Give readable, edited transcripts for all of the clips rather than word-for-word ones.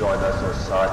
1407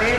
3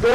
2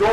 2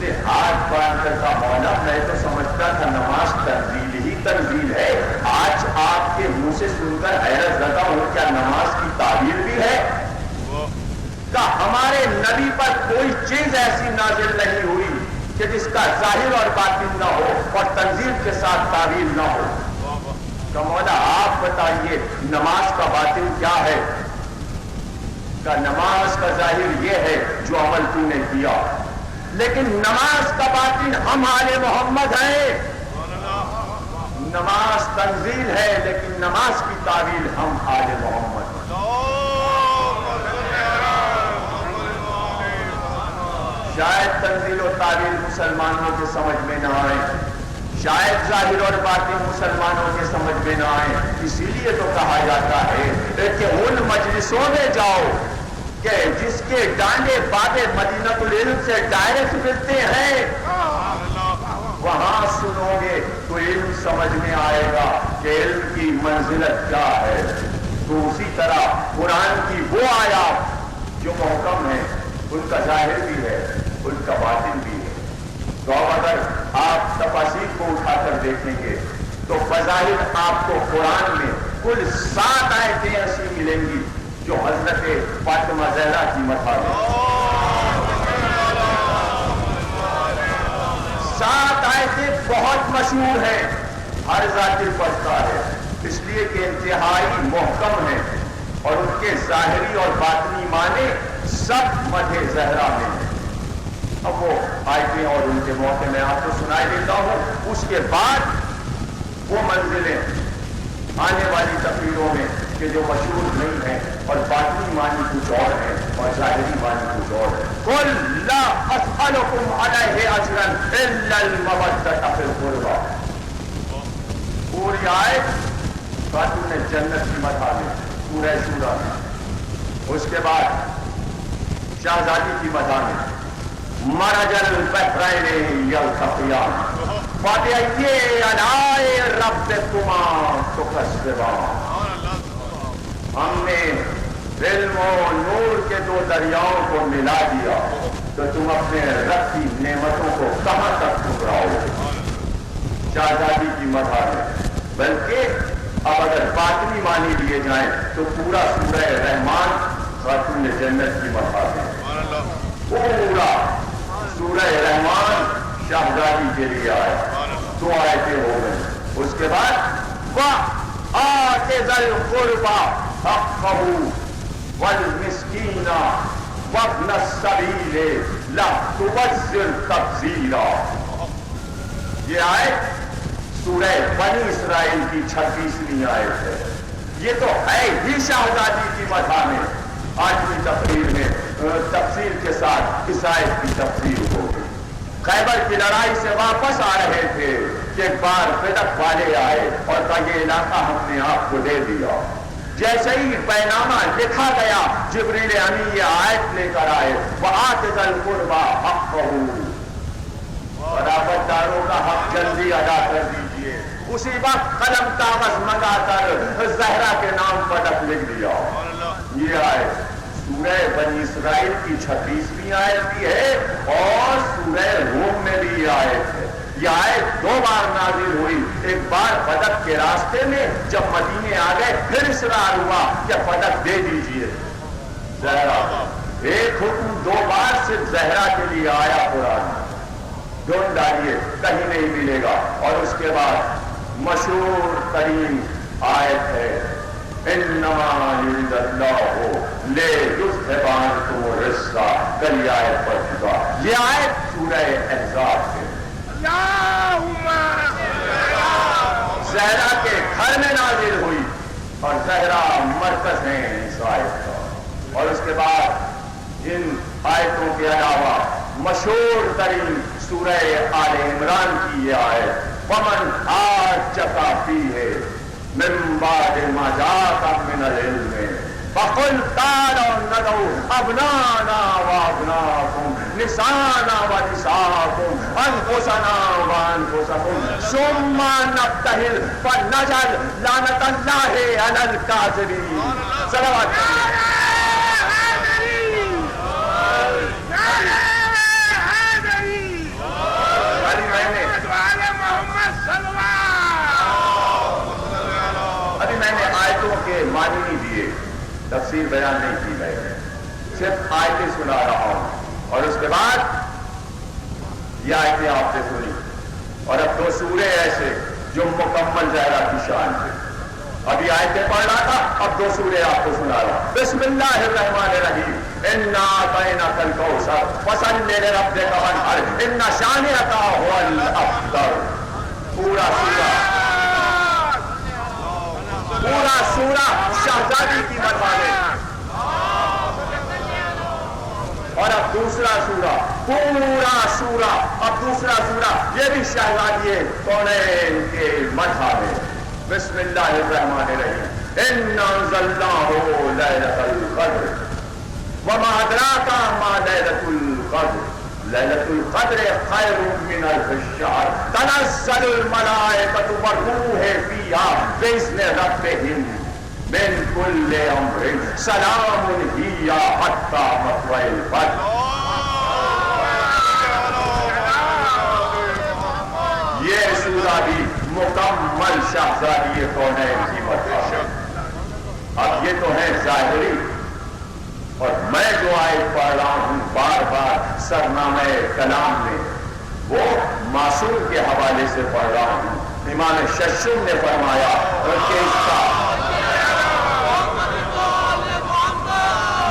نے ہاتھ باندھ کر کہا مولا میں تو سمجھتا تھا نماز تنزیل ہی تنزیل ہے، آج آپ کے منہ سے سن کر حیرت زدہ ہوں کیا نماز کی تعبیر بھی ہے؟ کہ ہمارے نبی پر کوئی چیز ایسی نازل نہیں ہوئی کہ جس کا ظاہر اور باطن نہ ہو اور تنزیل کے ساتھ تعبیر نہ ہو۔ کہ مولا آپ بتائیے نماز کا باطن کیا ہے؟ کہ نماز کا ظاہر یہ ہے جو عمل تو نے کیا، لیکن نماز کا باطن ہم آل محمد ہیں۔ نماز تنزیل ہے لیکن نماز کی تعبیر ہم آل محمد ہیں۔ شاید تنزیل و تعبیر مسلمانوں کے سمجھ میں نہ آئے، شاید ظاہر اور باطن مسلمانوں کے سمجھ میں نہ آئے، اسی لیے تو کہا جاتا ہے کہ ان مجلسوں میں جاؤ کہ جس کے ڈانڈے بابے مدینہ العلم سے ڈائریکٹ ملتے ہیں، وہاں سنو گے تو علم سمجھ میں آئے گا کہ علم کی منزلت کیا ہے۔ تو اسی طرح قرآن کی وہ آیات جو محکم ہیں ان کا ظاہر بھی ہے ان کا باطن بھی ہے۔ تو اب اگر آپ تفاسیر کو اٹھا کر دیکھیں گے تو بظاہر آپ کو قرآن میں کل 7 آیتیں ایسی ملیں گی جو حضرت فاطمہ زہرا کی مدح میں 7 آیتیں بہت مشہور ہیں، ہر ذاکر پڑھتا ہے، اس لیے کہ انتہائی محکم ہیں اور ان کے ظاہری اور باطنی معنی سب مدح زہرا میں ہیں۔ اب وہ آیتیں اور ان کے موقع میں آپ کو سنائی دیتا ہوں، اس کے بعد وہ منزلیں آنے والی تقریروں میں کہ جو مشہور نہیں ہیں اور باطنی معنی کچھ اور ہے اور ظاہری معنی کچھ اور ہے۔ قُلْ لَا أَسْأَلُكُمْ عَلَيْهِ أَجْرًا إِلَّا الْمَوَدَّةَ فِي الْقُرْبَى۔ پوری آیت خاتون جنت کی مدح میں، سورہ شورى میں، اس کے بعد شہزادی کی مدح میں مرج البحرین یلتقیان فبأی آلاء ربکما تکذبان۔ ہم نے علم و نور کے 2 دریاؤں کو ملا دیا تو تم اپنے رب کی نعمتوں کو کہاں تک ٹھکراؤ گے؟ شہزادی کی مدح میں۔ بلکہ اب اگر باطنی معنی لیے جائیں تو پورا سورہ رحمان خاتون جنت کی مدح میں، پورا سورہ رحمان شہزادی کے لیے آیا، 2 آیتیں ہو گئی۔ اس کے بعد وَآتِ ذَا الْقُرْبَىٰ حَقَّهُ وَالْمِسْكِينَ وَابْنَ السَّبِيلِ لَا تُبَذِّرْ تَبْذِيرًا۔ یہ آیت سورہ بنی اسرائیل کی 36ویں آیت ہے۔ یہ تو ہے ہی شہزادی کی مدح میں۔ آج کی تقریر میں تفصیل کے ساتھ اس آیت کی تفصیل ہوگی۔ خیبر کی لڑائی سے واپس آ رہے تھے کہ ایک بار بدک والے آئے اور کہا یہ علاقہ ہم نے آپ کو دے دیا۔ جیسے ہی بینامہ لکھا گیا جبریل امین یہ آیت لے کر آئے وَآتِ ذَا الْقُرْبَىٰ حَقَّهُ، قرابت داروں کا حق جلدی ادا کر دیجئے۔ اسی وقت قلم کاغذ منگا کر زہرا کے نام پر لکھ دیا۔ یہ آیت سورہ بنی اسرائیل کی 36ویں آیت بھی ہے اور سورہ روم میں بھی یہ آیت ہے۔ یہ آیت 2 بار نازل ہوئی، ایک بار بدک کے راستے میں جب مدینے آ گئے پھر اصرار ہوا کہ بدک دے دیجئے زہرا۔ ایک حکم 2 بار صرف زہرا کے لیے آیا قرآن، ڈھونڈ ڈالیے کہیں نہیں ملے گا۔ اور اس کے بعد مشہور ترین آیت ہے انما یرید اللہ لیذھب عنکم الرجس، کل آیت پڑھ چکا۔ یہ آیت سورہ احزاب ہے، زہرا کے گھر میں نازل ہوئی اور زہرا مرکز ہے اس آیت کا۔ اور اس کے بعد ان آیتوں کے علاوہ مشہور ترین سورہ آل عمران کی یہ آیت وَمَنْ حَاجَّكَ فِيهِ مِن بَعْدِ مَا جَاءَكَ مِنَ الْعِلْمِ فَقُلْ تَعَالَوْا نَدْعُوا أَبْنَاءَنَا وَأَبْنَاءَكُمْ نِسَاءَنَا وَنِسَاءَكُمْ أَنفُسَنَا وَأَنفُسَكُمْ ثُمَّ نَبْتَهِلْ فَنَجْعَلْ لَعْنَةَ اللَّهِ عَلَى الْكَاذِبِينَ۔ صلوات لیے تفسیر بیان نہیں کی گئی ہے، صرف آیتیں سنا رہا ہوں اور اس کے بعد یہ آیتیں آپ نے سنی، اور اب 2 سورے ایسے جو مکمل زہرا کی شان تھے. ابھی آیتیں پڑھ رہا تھا، اب 2 سورے آپ کو سنا رہا. بسم اللہ الرحمن الرحیم. انا اعطیناک الکوثر فصل لربک وانحر ان شانئک هو الابتر. پورا سورہ شہزادی کی مدح. اور اب دوسرا سورہ، پورا سورہ، اب دوسرا سورہ یہ بھی شہزادی کونین کے مدح میں. بسم اللہ الرحمن الرحیم. انا انزلناہ لیلۃ القدر وما ادراک ما لیلۃ القدر لیلۃ القدر خیر من الف الشہر تنزل الملائکۃ والروح فیہا بإذن ربہم من کل امر سلام ہی حتی مطلع الفجر. یہ سورہ بھی مکمل شہزادی کونین کی مدح ہے. اب یہ تو ہے ظاہری، اور میں جو آیت پڑھ رہا ہوں بار بار سرنامہ کلام میں، وہ معصوم کے حوالے سے پڑھ رہا ہوں. امام ششم نے فرمایا کہ اس کا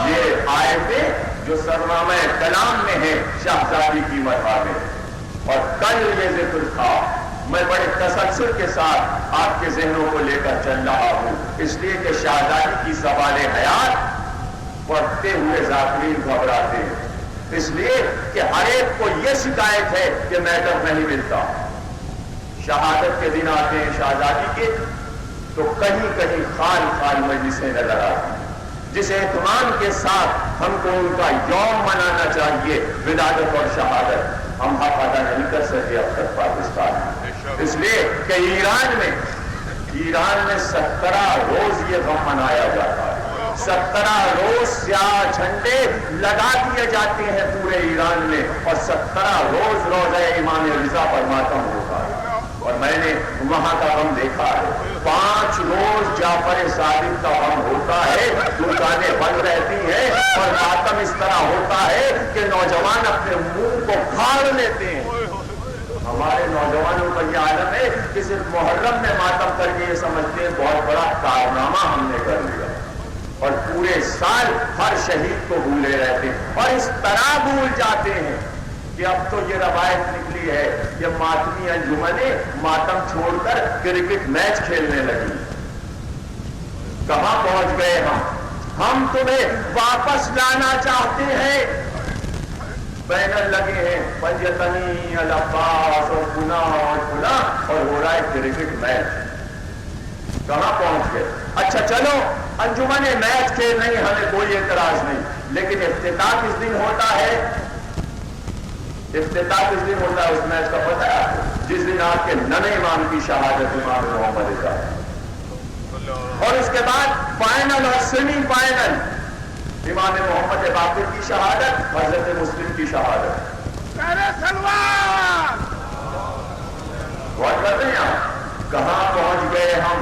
یہ آیتیں جو سرنامہ کلام میں ہیں شہزادی کی مدح میں. اور کل یہ ذکر تھا، میں بڑے تسلسل کے ساتھ آپ کے ذہنوں کو لے کر چل رہا ہوں، اس لیے کہ شہزادی کی سوال حیات پڑھتے ہوئے ذاکرین گھبراتے ہیں، اس لیے کہ ہر ایک کو یہ شکایت ہے کہ میٹر نہیں ملتا. شہادت کے دن آتے ہیں شہزادی کے تو کہیں کہیں خال خال مجلسیں نظر آتی ہیں. جس اہتمام کے ساتھ ہم کو ان کا یوم منانا چاہیے ولادت اور شہادت، ہم حق ادا نہیں کر سکے اب تک پاکستان میں، اس لیے کہ ایران میں 17 روز یہ غم منایا جاتا ہے. 17 روز سیاہ جھنڈے لگا دیے جاتے ہیں پورے ایران میں، اور 17 روز روزہ امام رضا پر ماتم ہوتا ہے. اور میں نے وہاں کا غم دیکھا ہے. 5 روز جعفر صادق کا غم ہوتا ہے، دکانیں بند رہتی ہیں، اور ماتم اس طرح ہوتا ہے کہ نوجوان اپنے منہ کو پھاڑ لیتے ہیں. ہمارے نوجوانوں کا یہ عالم ہے کہ صرف محرم میں ماتم کر کے یہ سمجھتے ہیں بہت بڑا کارنامہ ہم نے کر لیا، اور پورے سال ہر شہید کو بھولے رہتے ہیں. اور اس طرح بھول جاتے ہیں کہ اب تو یہ روایت نکلی ہے کہ ماتمی انجمنیں ماتم چھوڑ کر کرکٹ میچ کھیلنے لگی. کہاں پہنچ گئے ہم تمہیں واپس لانا چاہتے ہیں. بینر لگے ہیں پنجتنی العباس اور پنا اور ہو رہا ہے کرکٹ میچ. کہاں پہنچ گئے؟ اچھا چلو انجمن میچ کھیل نہیں، ہمیں کوئی اعتراض نہیں، لیکن افتتاح کس دن ہوتا ہے؟ افتتاح کس دن ہوتا ہے اس میچ کا پتہ ہے؟ جس دن آپ کے نئے امام کی شہادت امام محمد رضا، اور اس کے بعد فائنل اور سیمی فائنل امام محمد باقر کی شہادت، حضرت مسلم کی شہادت. غور کر رہے ہیں آپ کہاں پہنچ گئے ہم،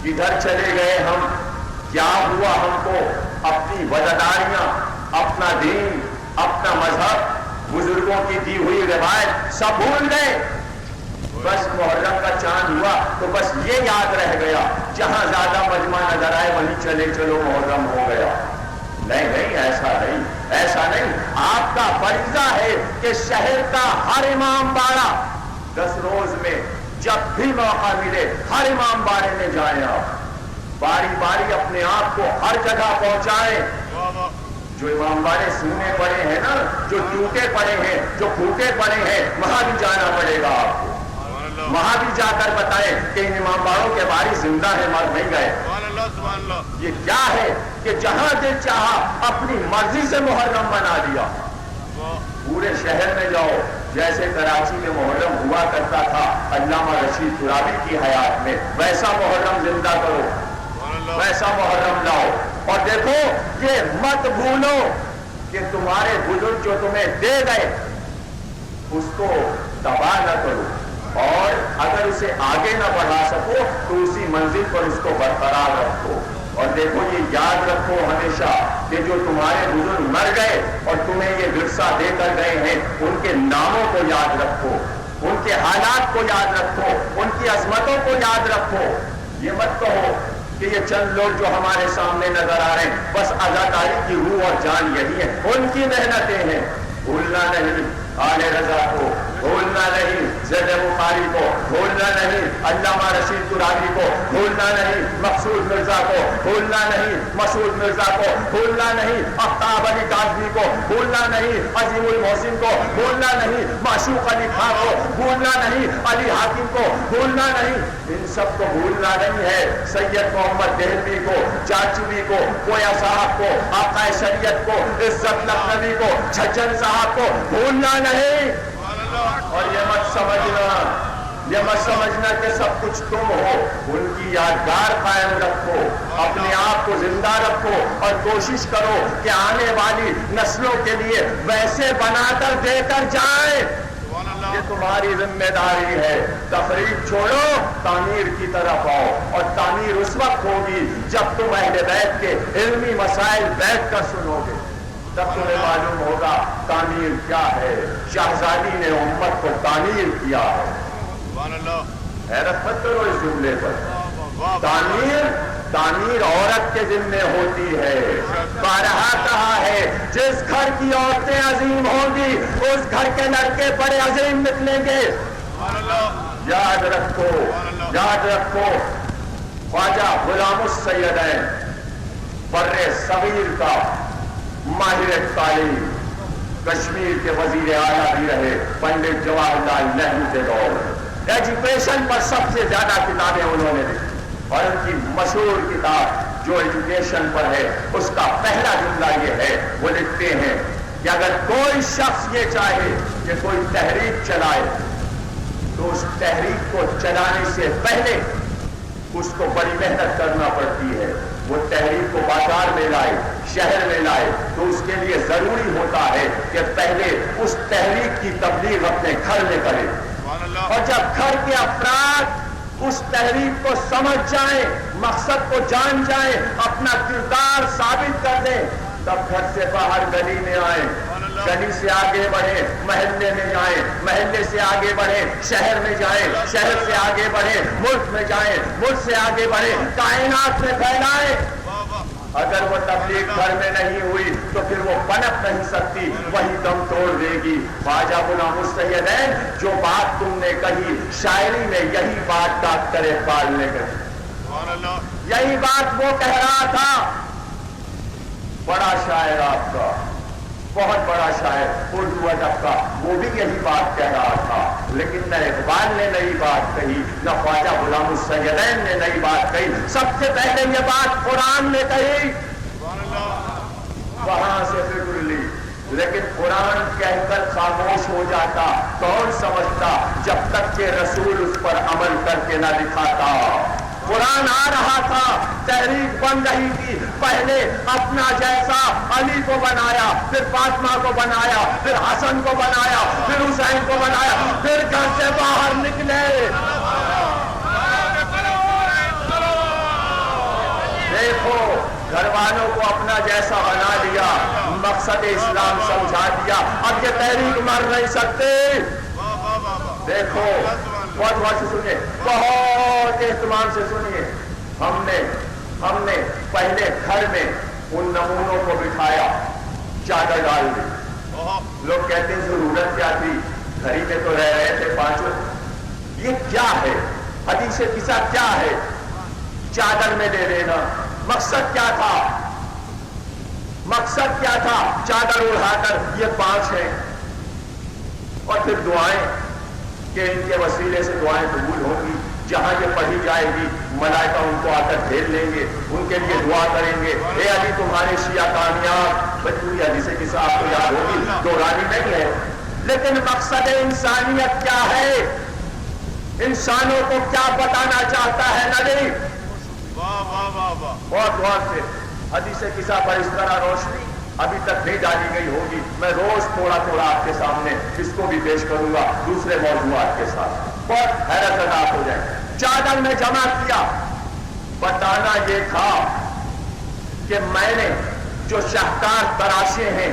کدھر چلے گئے ہم، کیا ہوا ہم کو؟ اپنی وزاداریاں، اپنا دین، اپنا مذہب، بزرگوں کی دی ہوئی روایت سب بھول گئے. بس محرم کا چاند ہوا تو بس یہ یاد رہ گیا، جہاں زیادہ مجمع نظر آئے وہیں چلے چلو محرم ہو گیا. نہیں نہیں، ایسا نہیں. آپ کا فریضہ ہے کہ شہر کا ہر امام باڑہ 10 روز میں جب بھی موقع ملے ہر امام باڑے میں جائیں. آپ باری باری اپنے آپ کو ہر جگہ پہنچائیں. جو امام باڑے سونے پڑے ہیں نا، جو ٹوٹے پڑے ہیں، جو پھوٹے پڑے ہیں، وہاں بھی جانا پڑے گا آپ کو. وہاں بھی جا کر بتائیں کہ ان امام باڑوں کے باری زندہ ہے، مر نہیں گئے. یہ کیا ہے کہ جہاں دل چاہا اپنی مرضی سے محرم بنا دیا. پورے شہر میں جاؤ، جیسے کراچی میں محرم ہوا کرتا تھا علامہ رشید ترابی کی حیات میں، ویسا محرم زندہ کرو، ویسا محرم لاؤ. اور دیکھو یہ مت بھولو کہ تمہارے بزرگ جو تمہیں دے گئے اس کو تباہ نہ کرو، اور اگر اسے آگے نہ بڑھا سکو تو اسی منزل پر اس کو برقرار رکھو. اور دیکھو یہ یاد رکھو ہمیشہ کہ جو تمہارے بزرگ مر گئے اور تمہیں یہ ورثہ دے کر گئے ہیں، ان کے ناموں کو یاد رکھو، ان کے حالات کو یاد رکھو، ان کی عظمتوں کو یاد رکھو۔ یہ مت کہو کہ یہ چند لوگ جو ہمارے سامنے نظر آ رہے ہیں بس اداکاری کی روح اور جان یہی ہے، ان کی محنتیں ہیں۔ بھولنا نہیں آل رضا کو، بھولنا نہیں زید بخاری کو، بھولنا نہیں علامہ رشید ترابی کو، بھولنا نہیں مقصود مرزا کو، بھولنا نہیں مسعود مرزا کو، بھولنا نہیں آفتاب علی کاظمی کو، بھولنا نہیں عظیم المحسن کو، بھولنا نہیں معشوق علی خان کو، بھولنا نہیں علی حاکم کو، بھولنا نہیں، ان سب کو بھولنا نہیں ہے۔ سید محمد دہلوی کو، چاچوی کو، کویا صاحب کو، آقا شریعت کو، عزت لکھنوی کو، چھجن صاحب کو بھولنا نہیں۔ اور یہ مت سمجھنا کہ سب کچھ تم ہو، ان کی یادگار قائم رکھو، اپنے آپ کو زندہ رکھو اور کوشش کرو کہ آنے والی نسلوں کے لیے ویسے بنا کر دے کر جائیں۔ یہ تمہاری ذمہ داری ہے۔ تفریق چھوڑو، تعمیر کی طرف آؤ، اور تعمیر اس وقت ہوگی جب تم اہل بیت کے علمی مسائل بیٹھ کر سنو گے، تب تمہیں معلوم ہوگا تعمیر کیا ہے۔ شہزادی نے امت کو تعمیر کیا ہے۔ حیرت مت کرو اس جملے پر۔ تعمیر عورت کے ذمے ہوتی ہے۔ بارہا کہا ہے جس گھر کی عورتیں عظیم ہوں گی اس گھر کے لڑکے بڑے عظیم نکلیں گے۔ یاد رکھو، یاد رکھو، خواجہ غلام السیدین بر صغیر کا ماہر تعلیم، کشمیر کے وزیر اعلیٰ بھی رہے پنڈت جواہر لال نہرو کے دور میں۔ ایجوکیشن پر سب سے زیادہ کتابیں انہوں نے لکھی، اور ان کی مشہور کتاب جو ایجوکیشن پر ہے اس کا پہلا جملہ یہ ہے، وہ لکھتے ہیں کہ اگر کوئی شخص یہ چاہے کہ کوئی تحریک چلائے تو اس تحریک کو چلانے سے پہلے اس کو بڑی محنت کرنا پڑتی ہے۔ وہ تحریک کو بازار میں لائے، شہر میں لائے، تو اس کے لیے ضروری ہوتا ہے کہ پہلے اس تحریک کی تبلیغ اپنے گھر میں کرے، اور جب گھر کے افراد اس تحریک کو سمجھ جائیں، مقصد کو جان جائیں، اپنا کردار ثابت کر دیں، تب گھر سے باہر گلی میں آئیں، گلی سے آگے بڑھیں، محلے میں جائیں، محلے سے آگے بڑھیں، شہر میں جائیں، شہر سے آگے بڑھیں، ملک میں جائیں، ملک سے آگے بڑھیں، کائنات میں پھیلائیں۔ اگر وہ تبلیغ گھر میں نہیں ہوئی تو پھر وہ پنپ نہیں سکتی، وہی دم توڑ دے گی۔ خواجہ غلام السیدین جو بات تم نے کہی شاعری میں، یہی بات ڈاکٹر اقبال نے کہی، یہی بات وہ کہہ رہا تھا۔ بڑا شاعر آپ کا، بہت بڑا شاعر اردو ادب کا، وہ بھی یہی بات کہہ رہا تھا، لیکن نہ اقبال نے نئی بات کہی، نہ خواجہ غلام السیدین نے نئی بات کہی، سب سے پہلے یہ بات قرآن نے کہی، وہاں سے فکر لی۔ لیکن قرآن کہہ کر خاموش ہو جاتا، کون سمجھتا جب تک کہ رسول اس پر عمل کر کے نہ دکھاتا۔ قرآن آ رہا تھا، تحریک بن رہی تھی، پہلے اپنا جیسا علی کو بنایا، پھر فاطمہ کو بنایا، پھر حسن کو بنایا، پھر حسین کو بنایا، پھر گھر سے باہر نکلے۔ دیکھو گھر والوں کو اپنا جیسا بنا لیا، مقصد اسلام سمجھا دیا، اب یہ تحریک مر نہیں سکتے۔ دیکھو بہت بہت سے سنیے، بہت اہتمام سے سنیے، ہم نے پہلے گھر میں ان نمونوں کو بٹھایا، چادر ڈال دی۔ لوگ کہتے ہیں ضرورت کیا تھی، گھر ہی میں تو رہ رہے تھے پانچوں، یہ کیا ہے، حدیث قصہ کیا ہے، چادر میں دے دینا، مقصد کیا تھا، مقصد کیا تھا، چادر اڑا کر یہ 5 ہیں، اور پھر دعائیں کہ ان کے وسیلے سے دعائیں قبول ہوں گی، جہاں یہ پڑھی جائے گی ملائکہ ان کو آ کر گھیر لیں گے، ان کے لیے دعا کریں گے، اے علی تمہارے شیعہ کامیاب۔ بچوں حدیث قصہ آپ کو یاد ہوگی، دورانی نہیں ہے، لیکن مقصد انسانیت کیا ہے، انسانوں کو کیا بتانا چاہتا ہے نبی۔ بہت بہت سے حدیث قصہ پر اس طرح روشنی ابھی تک نہیں ڈالی گئی ہوگی، میں روز تھوڑا تھوڑا آپ کے سامنے اس کو بھی پیش کروں گا دوسرے موضوعات کے ساتھ، بہت حیرت زدہ ہو جائے۔ چادر میں جمع کیا، بتانا یہ تھا کہ میں نے جو شاہکار تراشے ہیں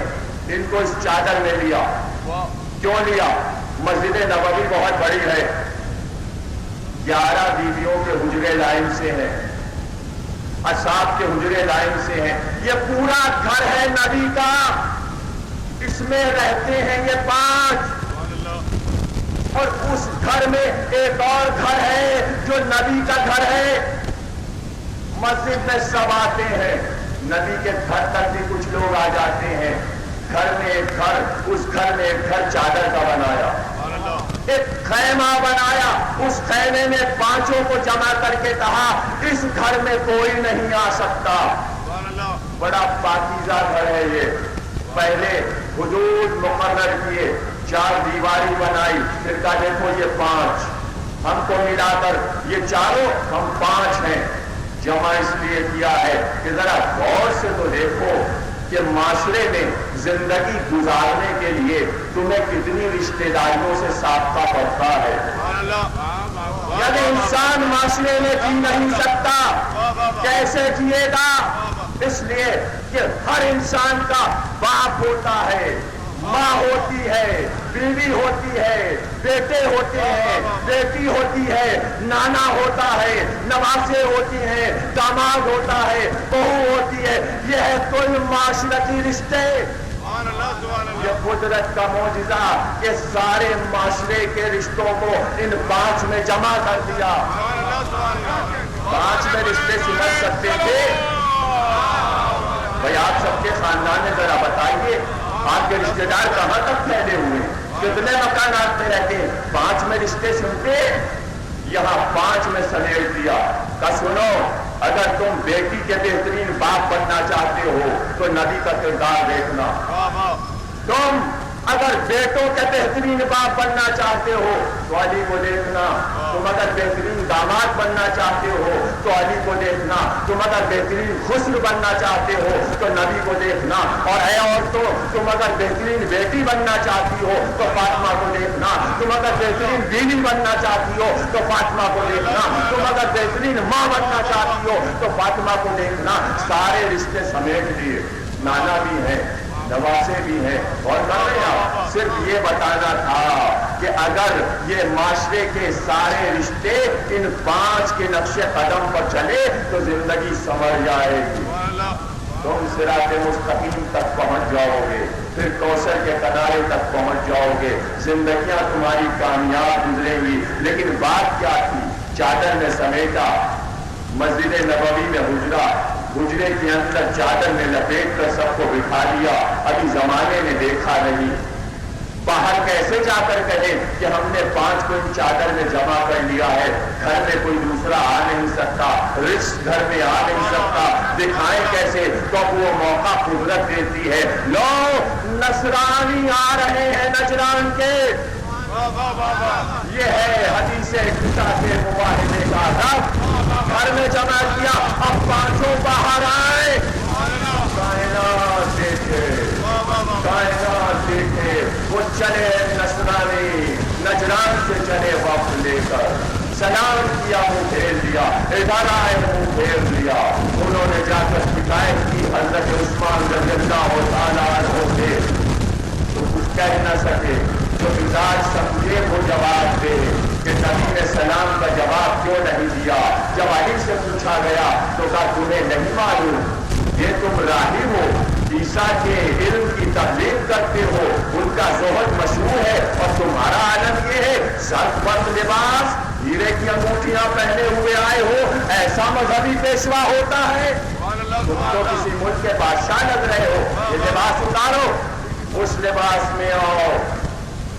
ان کو اس چادر میں لیا. کیوں لیا؟ مسجد نبوی بہت بڑی ہے، 11 بیویوں کے حجرے لائن سے ہیں، اصحاب کے حجرے لائن سے ہیں. یہ پورا گھر ہے نبی کا، اس میں رہتے ہیں یہ 5. اور اس گھر میں ایک اور گھر ہے جو نبی کا گھر ہے. مسجد میں سب آتے ہیں، نبی کے گھر تک بھی کچھ لوگ آ جاتے ہیں. گھر میں ایک گھر، اس گھر میں ایک گھر چادر کا بنایا، ایک خیمہ بنایا. اس خیمے میں 5 کو جمع کر کے کہا اس گھر میں کوئی نہیں آ سکتا. بڑا پاکیزہ گھر ہے یہ. پہلے حدود مقرر کیے، 4 دیواری بنائی، پھر کہا دیکھو یہ 5 ہم کو ملا کر یہ چاروں ہم 5 ہیں. جمع اس لیے کیا ہے کہ ذرا غور سے تو دیکھو کہ معاشرے میں زندگی گزارنے کے لیے تمہیں کتنی رشتہ داریوں سے سابقہ پڑتا ہے. یعنی انسان معاشرے میں جی نہیں سکتا، کیسے جیے گا؟ اس لیے کہ ہر انسان کا باپ ہوتا ہے، ماں ہوتی ہے، بیوی ہوتی ہے، بیٹے ہوتے ہیں، بیٹی ہوتی ہے، نانا ہوتا ہے، نواسے ہوتی ہیں، داماد ہوتا ہے، بہو ہوتی ہے. یہ ہے کل معاشرتی رشتے. یہ قدرت کا معجزہ کہ سارے معاشرے کے رشتوں کو ان 5 میں جمع کر دیا. 5 میں رشتے سمجھ سکتے تھے. بھائی آپ سب کے خاندان میں ذرا بتائیے آپ کے رشتے دار کہاں تک پھیلے ہوئے، کتنے مکانات میں رہتے ہیں؟ 5 میں رشتے سنتے، یہاں 5 میں سمیٹ دیا. کہ سنو، اگر تم بیٹی کے بہترین باپ بننا چاہتے ہو تو نبی کا کردار دیکھنا. تم اگر بیٹوں کے بہترین باپ بننا چاہتے ہو تو علی کو دیکھنا. تم اگر بہترین داماد بننا چاہتے ہو تو علی کو دیکھنا. تم اگر بہترین خسر بننا چاہتے ہو تو نبی کو دیکھنا. اور اے عورتوں، تم اگر بہترین بیٹی بننا چاہتی ہو تو فاطمہ کو دیکھنا. تم اگر بہترین بیوی بننا چاہتی ہو تو فاطمہ کو دیکھنا. تم اگر بہترین ماں بننا چاہتی ہو تو فاطمہ کو دیکھنا. سارے رشتے سمیٹ لیے. نانا بھی ہیں، نواسے بھی ہیں. اور صرف یہ بتانا تھا کہ اگر یہ معاشرے کے سارے رشتے ان 5 کے نقش قدم پر چلے تو زندگی سنور جائے گی. تم صراط مستقیم تک پہنچ جاؤ گے، پھر کوثر کے کنارے تک پہنچ جاؤ گے. زندگیاں تمہاری کامیاب گزریں گی. لیکن بات کیا تھی؟ چادر میں سمیٹا، مسجد نبوی میں حجرے کے اندر چادر میں لپیٹ کر سب کو بٹھا دیا. ابھی زمانے نے دیکھا نہیں. باہر کیسے جا کر کہے کہ ہم نے 5 کو ان چادر میں جمع کر لیا ہے؟ گھر میں کوئی دوسرا آ نہیں سکتا، رشت گھر میں آ نہیں سکتا. دکھائیں کیسے؟ تو وہ موقع قدرت دیتی ہے. لو نصرانی آ رہے ہیں نجران کے. یہ ہے حدیث کتا کے مباہدے کا رب. گھر میں جمع کیا، اب 5 باہر آئے. کائنات دیکھے وہ چلے نصرانی، نجران سے چلے وقت لے کر. سلام کیا، منہ پھیر لیا. ادھر آئے، منہ پھیر لیا. انہوں نے جا کر شکایت کی حضرت عثمان رضی اللہ تعالیٰ عنہ سے. تو کچھ کہہ نہ سکے. جو مزاج سمجھے وہ جواب دے کہ نبی نے سلام کا جواب کیوں نہیں دیا. جب علی سے پوچھا گیا تو کہا تمہیں نہیں معلوم یہ تم راہب ہو، عیسیٰ کے علم کی تبلیغ کرتے ہو، ان کا زہد مشروع ہے، اور تمہارا عالم یہ ہے سر بند لباس، ہیرے کی انگوٹھیاں پہنے ہوئے آئے ہو. ایسا مذہبی پیشوا ہوتا ہے؟ تم تو کسی ملک کے بادشاہ لگ رہے ہو. یہ لباس اتارو، اس لباس میں آؤ،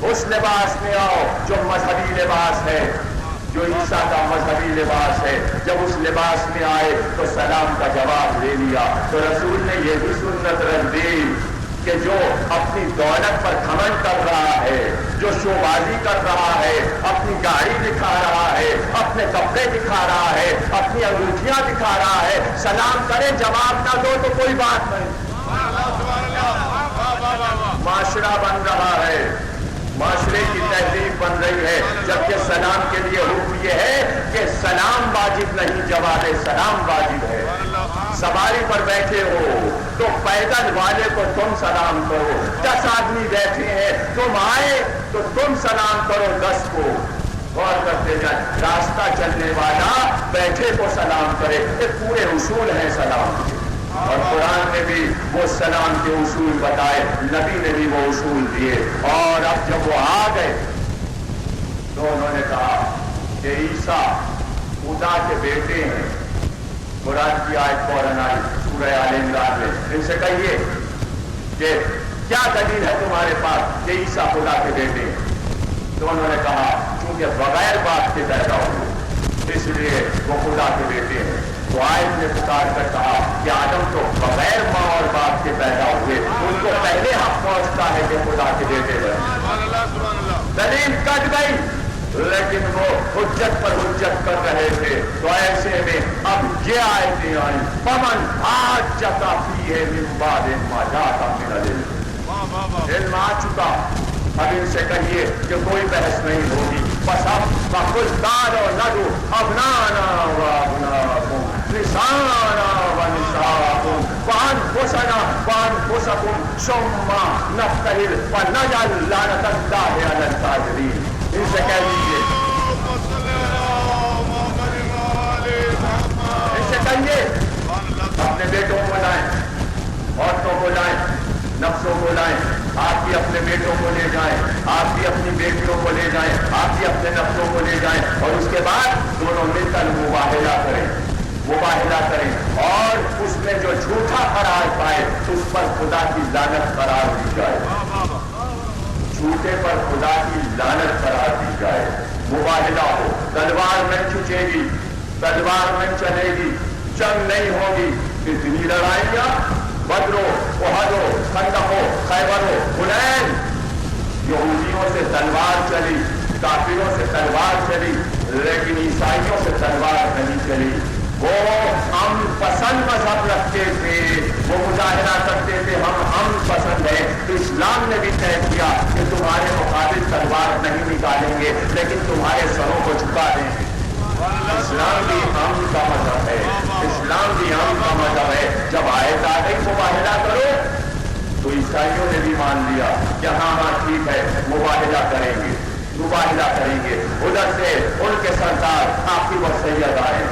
اس لباس میں آؤ جو مذہبی لباس ہے، جو عیسیٰ کا مذہبی لباس ہے. جب اس لباس میں آئے تو سلام کا جواب دے لیا. تو رسول نے یہ بھی سنت رکھ دی کہ جو اپنی دولت پر گھمنڈ کر رہا ہے، جو شوبازی کر رہا ہے، اپنی گاڑی دکھا رہا ہے، اپنے کپڑے دکھا رہا ہے، اپنی انگوٹھیاں دکھا رہا ہے، سلام کرے جواب نہ دو تو کوئی بات نہیں. معاشرہ بن رہا ہے، معاشرے کی تہذیب بن رہی ہے. جبکہ سلام کے لیے حکم یہ ہے کہ سلام واجب نہیں، جواب سلام واجب ہے. سواری پر بیٹھے ہو تو پیدل والے کو تم سلام کرو، 10 آدمی بیٹھے ہیں تم آئے تو تم سلام کرو 10 کو. غور کرتے جائیں، راستہ چلنے والا بیٹھے کو سلام کرے، یہ پورے اصول ہیں سلام کے. اور قرآن نے بھی وہ سلام کے اصول بتائے، نبی نے بھی وہ اصول دیے. اور اب جب وہ آ گئے تو انہوں نے کہا کہ عیسیٰ خدا کے بیٹے ہیں. قرآن کی آیت فوراً آئی سورہ آل عمران میں، ان سے کہیے کہ کیا دلیل ہے تمہارے پاس کہ عیسیٰ خدا کے بیٹے ہیں؟ تو انہوں نے کہا چونکہ بغیر باپ کے پیدا ہوئے اس لیے وہ خدا کے بیٹے ہیں. تو آیت نے پکار کر کہا کہ آدم تو بغیر ماں اور باپ کے پیدا ہوئے، ان کو پہلے حق پہنچتا ہے کہ خدا کے بیٹے ہیں. دلیل کٹ گئی، لیکن وہ حجت پر حجت کر رہے تھے. تو ایسے میں اب یہ آیتیں آئیں، فمن حاجک فیہ من بعد ما جاءک من العلم. علم آ چکا، اب ان سے کہیے کہ کوئی بحث نہیں ہوگی. بس اب فقل تعالوا ندعو ابناءنا وابناءکم نساءنا ونساءکم وانفسنا وانفسکم ثم نبتہل فنجعل لعنۃ اللہ علی الکاذبین. ان سے کہہ دیجیے، ان سے کہیے اپنے بیٹوں کو لائیں، عورتوں کو لائیں، نفسوں کو لائیں. آپ بھی اپنے بیٹوں کو لے جائیں، آپ بھی اپنی بیٹیوں کو لے جائیں، آپ بھی اپنے نفسوں کو لے جائیں، اور اس کے بعد دونوں مل کر مباہلہ کریں اور اس میں جو جھوٹا قرار پائے اس پر خدا کی لعنت قرار دی جائے. جھوٹے پر خدا کی لعنت قرار دی جائے. مباہلہ ہو، تلوار نہیں کھینچے گی، تلوار نہیں چلے گی، جنگ نہیں ہوگی. اتنی لڑائیاں بدر ہو، احد ہو، خندق ہو، خیبر ہو، حنین، یہودیوں سے تلوار چلی، کافروں سے تلوار چلی، لیکن عیسائیوں سے تلوار نہیں چلی. وہ ہم پسند مذہب رکھتے تھے، وہ مظاہرہ کرتے تھے ہم پسند ہیں. تو اسلام نے بھی طے کیا کہ تمہارے مقابل تلوار نہیں نکالیں گے لیکن تمہارے سروں کو جھکا دیں گے. اسلام بھی ہم کا مذہب ہے، اسلام بھی ہم کا مذہب ہے. جب آیت آ گئی مباہلہ کرو تو عیسائیوں نے بھی مان لیا کہ ہاں ٹھیک ہے مباہلہ کریں گے. ادھر سے ان کے سردار عاقب اور سید آئے،